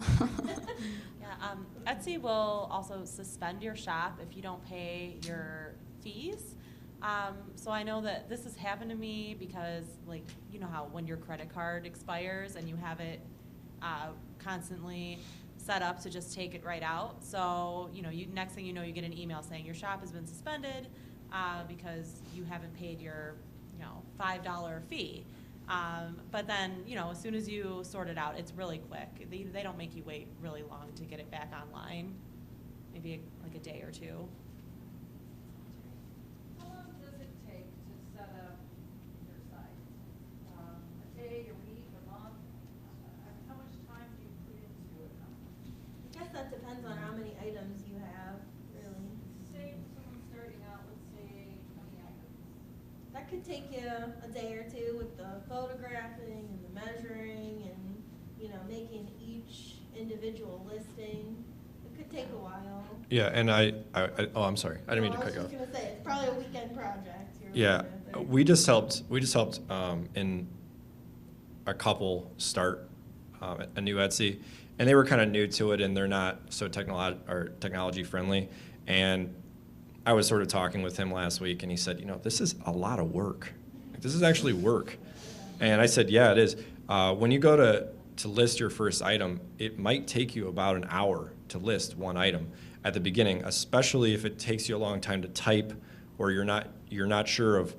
Yeah, Etsy will also suspend your shop if you don't pay your fees. So I know that this has happened to me because, like, you know how when your credit card expires and you have it constantly set up to just take it right out. So, you know, next thing you know, you get an email saying your shop has been suspended because you haven't paid your, $5 fee. But then, as soon as you sort it out, it's really quick. They don't make you wait really long to get it back online. Maybe like a day or two. How long does it take to set up your site? A day, a week, a month? How much time do you put into it? I guess that depends on how many items you have, really. Say someone starting out, let's say 20 items. That could take you a day or two with the photographing and the measuring and, making each individual listing. It could take a while. Yeah, and I'm sorry, I didn't mean to cut you off. I was just gonna say, it's probably a weekend project. Yeah, we just helped in a couple start a new Etsy, and they were kind of new to it, and they're not so technology friendly. And I was sort of talking with him last week, and he said, this is a lot of work. This is actually work. And I said, yeah, it is. When you go to list your first item, it might take you about an hour to list one item at the beginning, especially if it takes you a long time to type, or you're not sure of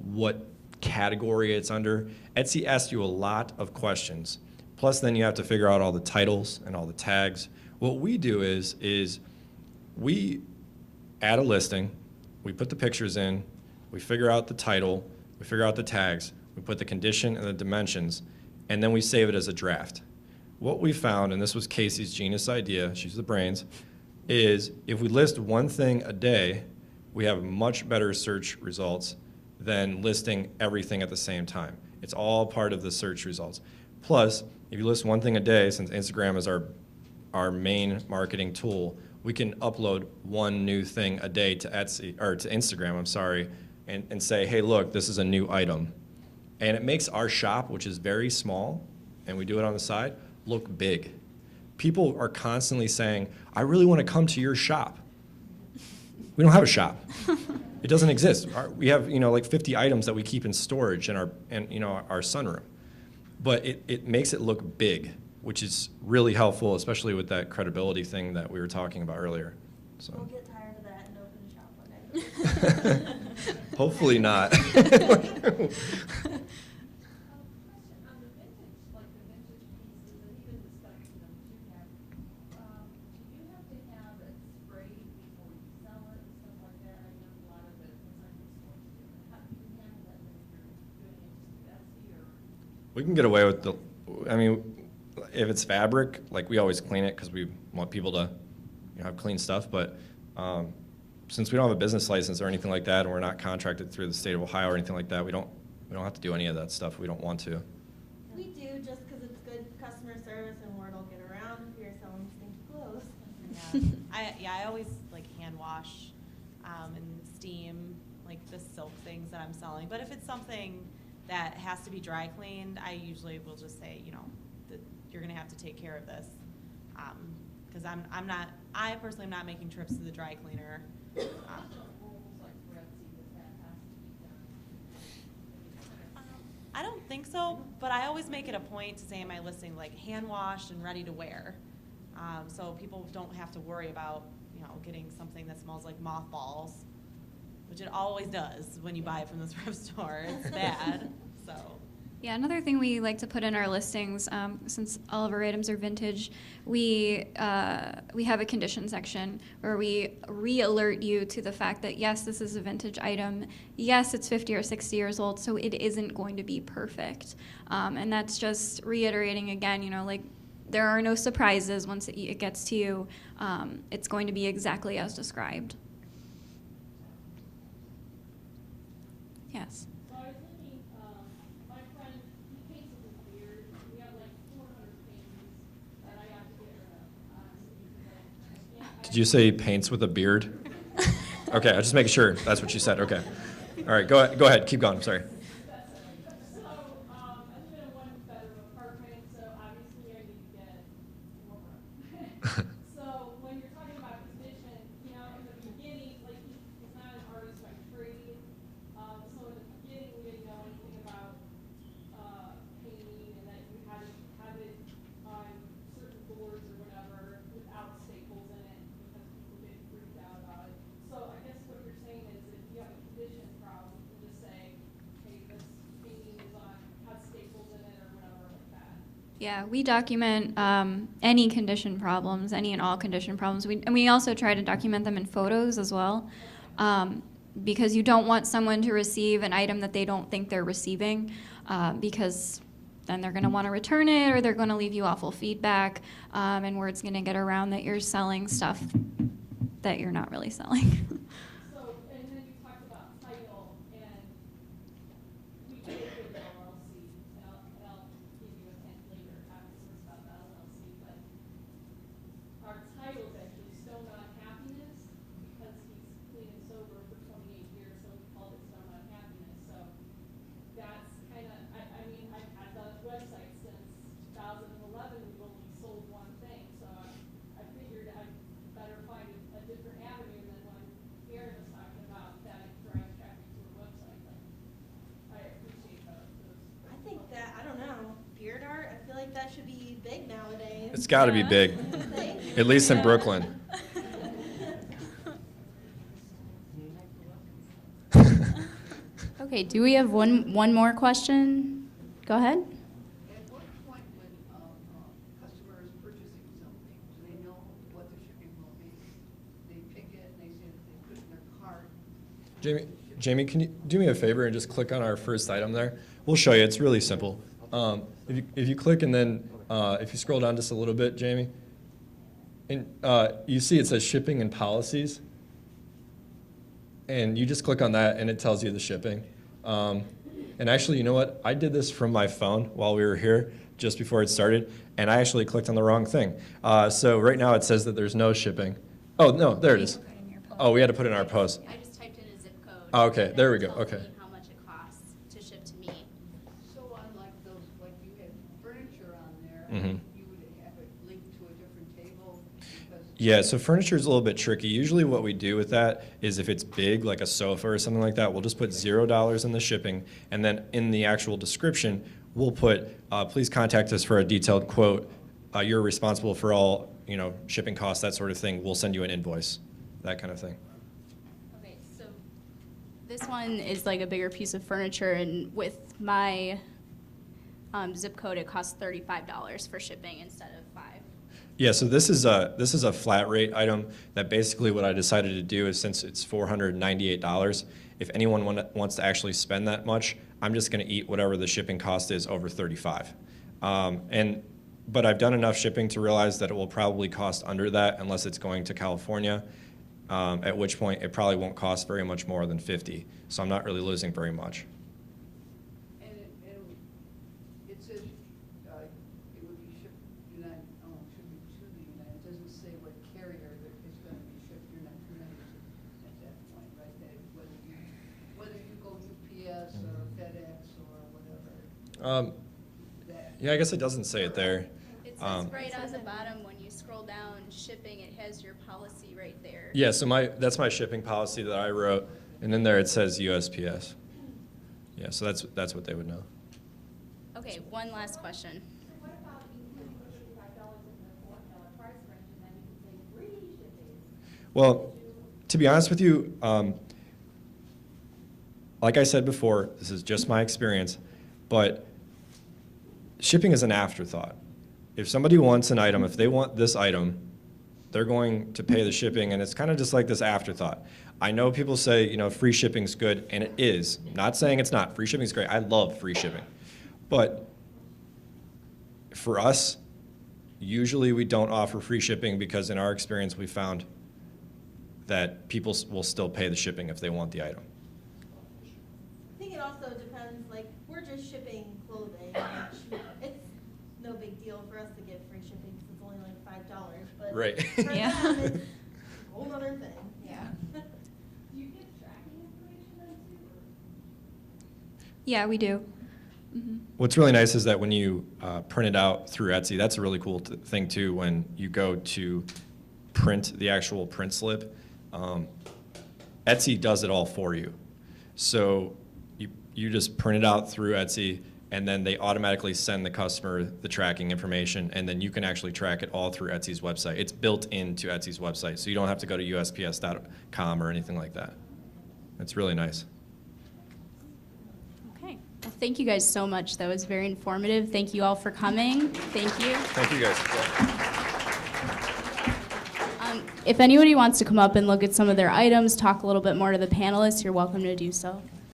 what category it's under. Etsy asks you a lot of questions. Plus, then you have to figure out all the titles and all the tags. What we do is we add a listing, we put the pictures in, we figure out the title, we figure out the tags, we put the condition and the dimensions, and then we save it as a draft. What we found, and this was Casey's genius idea, she's the brains, is if we list one thing a day, we have much better search results than listing everything at the same time. It's all part of the search results. Plus, if you list one thing a day, since Instagram is our main marketing tool, we can upload one new thing a day to Instagram, and say, hey, look, this is a new item. And it makes our shop, which is very small, and we do it on the side, look big. People are constantly saying, I really want to come to your shop. We don't have a shop. It doesn't exist. We have like 50 items that we keep in storage in our sunroom. But it makes it look big, which is really helpful, especially with that credibility thing that we were talking about earlier. So. We'll get tired of that and open a shop one day. Hopefully not. On the vintage, like the vintage pieces, and even the stuff that you have, do you have to have it sprayed before you sell it and stuff like that? I know a lot of the consignment stores do. How do you handle that when you're doing it just Etsy or? We can get away with if it's fabric, like we always clean it because we want people to have clean stuff. But since we don't have a business license or anything like that, and we're not contracted through the state of Ohio or anything like that, we don't have to do any of that stuff. We don't want to. We do, just because it's good customer service and word will get around if you're selling stinky clothes. I always hand wash and steam the silk things that I'm selling. But if it's something that has to be dry cleaned, I usually will just say, that you're gonna have to take care of this, because I personally am not making trips to the dry cleaner. Rules like for Etsy that has to be done? I don't think so, but I always make it a point to say in my listing, like hand washed and ready to wear. So people don't have to worry about, getting something that smells like mothballs, which it always does when you buy it from the thrift store. It's bad, so. Yeah, another thing we like to put in our listings, since all of our items are vintage, we have a condition section where we re-alert you to the fact that yes, this is a vintage item. Yes, it's 50 or 60 years old, so it isn't going to be perfect. And that's just reiterating again, like there are no surprises once it gets to you. It's going to be exactly as described. Yes. So I was thinking, my friend, he paints with his beard. We have like 400 paintings that I have to get rid of. Did you say he paints with a beard? Okay, I just making sure that's what you said. Okay. All right, go ahead. Keep going. I'm sorry. So, I live in a one-bedroom apartment, so obviously I need to get more room. So when you're talking about condition, in the beginning, like he's not an artist by trade. So in the beginning, we didn't know anything about painting and that you had to have it on certain boards or whatever without staples in it because people get freaked out about it. So I guess what you're saying is if you have a condition problem, you can just say, hey, this painting is has staples in it or whatever like that. Yeah, we document any condition problems, any and all condition problems. And we also try to document them in photos as well, because you don't want someone to receive an item that they don't think they're receiving, because then they're going to want to return it or they're going to leave you awful feedback, and word's going to get around that you're selling stuff that you're not really selling. So, and then you talked about title, and we did it with the LLC, and I'll give you a hint later afterwards about the LLC, but our title is actually Stone on Happiness, because he's clean and sober for 28 years, so we called it Stone on Happiness, so that's kind of, I mean, I've had the website since 2011, we've only sold one thing, so I figured I'd better find a different avenue than when Aaron was talking about that drives traffic to a website, but I appreciate those. I think that, I don't know, beard art, I feel like that should be big nowadays. It's got to be big, Think? at least in Brooklyn. Okay, do we have one more question? Go ahead. At what point when a customer is purchasing something, do they know what the shipping will be? They pick it and they say that they put it in their cart. Jamie, can you do me a favor and just click on our first item there? We'll show you. It's really simple. If you click and then if you scroll down just a little bit, Jamie, and you see it says shipping and policies, and you just click on that and it tells you the shipping. And actually, you know what? I did this from my phone while we were here just before it started, and I actually clicked on the wrong thing. So right now it says that there's no shipping. Oh, no, there it is. Oh, we had to put it in our post. I just typed in a zip code. Oh, okay, and there it we go, tells okay. me how much it costs to ship to me. So unlike those, like you had furniture on there, Mhm. you would have it linked to a different table because. Yeah, so furniture is a little bit tricky. Usually what we do with that is if it's big, like a sofa or something like that, we'll just put $0 in the shipping, and then in the actual description, we'll put, please contact us for a detailed quote. You're responsible for all, shipping costs, that sort of thing. We'll send you an invoice, that kind of thing. Okay, so this one is like a bigger piece of furniture, and with my zip code, it costs $35 for shipping instead of $5. Yeah, so this is a flat rate item that basically what I decided to do is since it's $498, if anyone wants to actually spend that much, I'm just going to eat whatever the shipping cost is over $35. But I've done enough shipping to realize that it will probably cost under that unless it's going to California, at which point it probably won't cost very much more than $50. So I'm not really losing very much. And it says, it would be shipped, should be to the United, it doesn't say what carrier that it's gonna be shipped, you're not at that point, right? That whether you go UPS or FedEx or whatever. Yeah, I guess it doesn't say it there. It says right on the bottom when you scroll down shipping, it has your policy right there. Yeah, so that's my shipping policy that I wrote, and then there it says USPS. Yeah, so that's what they would know. Okay, one last question. So what about including the $55 in the $4 price range, and then you can say free shipping? Well, to be honest with you, like I said before, this is just my experience, but shipping is an afterthought. If somebody wants an item, if they want this item, they're going to pay the shipping, and it's kind of just like this afterthought. I know people say, you know, free shipping's good, and it is. Not saying it's not. Free shipping's great. I love free shipping. But for us, usually we don't offer free shipping because in our experience we found that people will still pay the shipping if they want the item. I think it also depends, like, we're just shipping clothing, which it's no big deal for us to get free shipping because it's only like $5, but Right. for Yeah. them, it's a whole other thing. Yeah. Do you get tracking information then too, or? Yeah, we do. Mhm. What's really nice is that when you print it out through Etsy, that's a really cool thing too. When you go to print the actual print slip, Etsy does it all for you. So you just print it out through Etsy, and then they automatically send the customer the tracking information, and then you can actually track it all through Etsy's website. It's built into Etsy's website, so you don't have to go to USPS.com or anything like that. It's really nice. Okay. Well, thank you guys so much. That was very informative. Thank you all for coming. Thank you. Thank you guys. If anybody wants to come up and look at some of their items, talk a little bit more to the panelists, you're welcome to do so.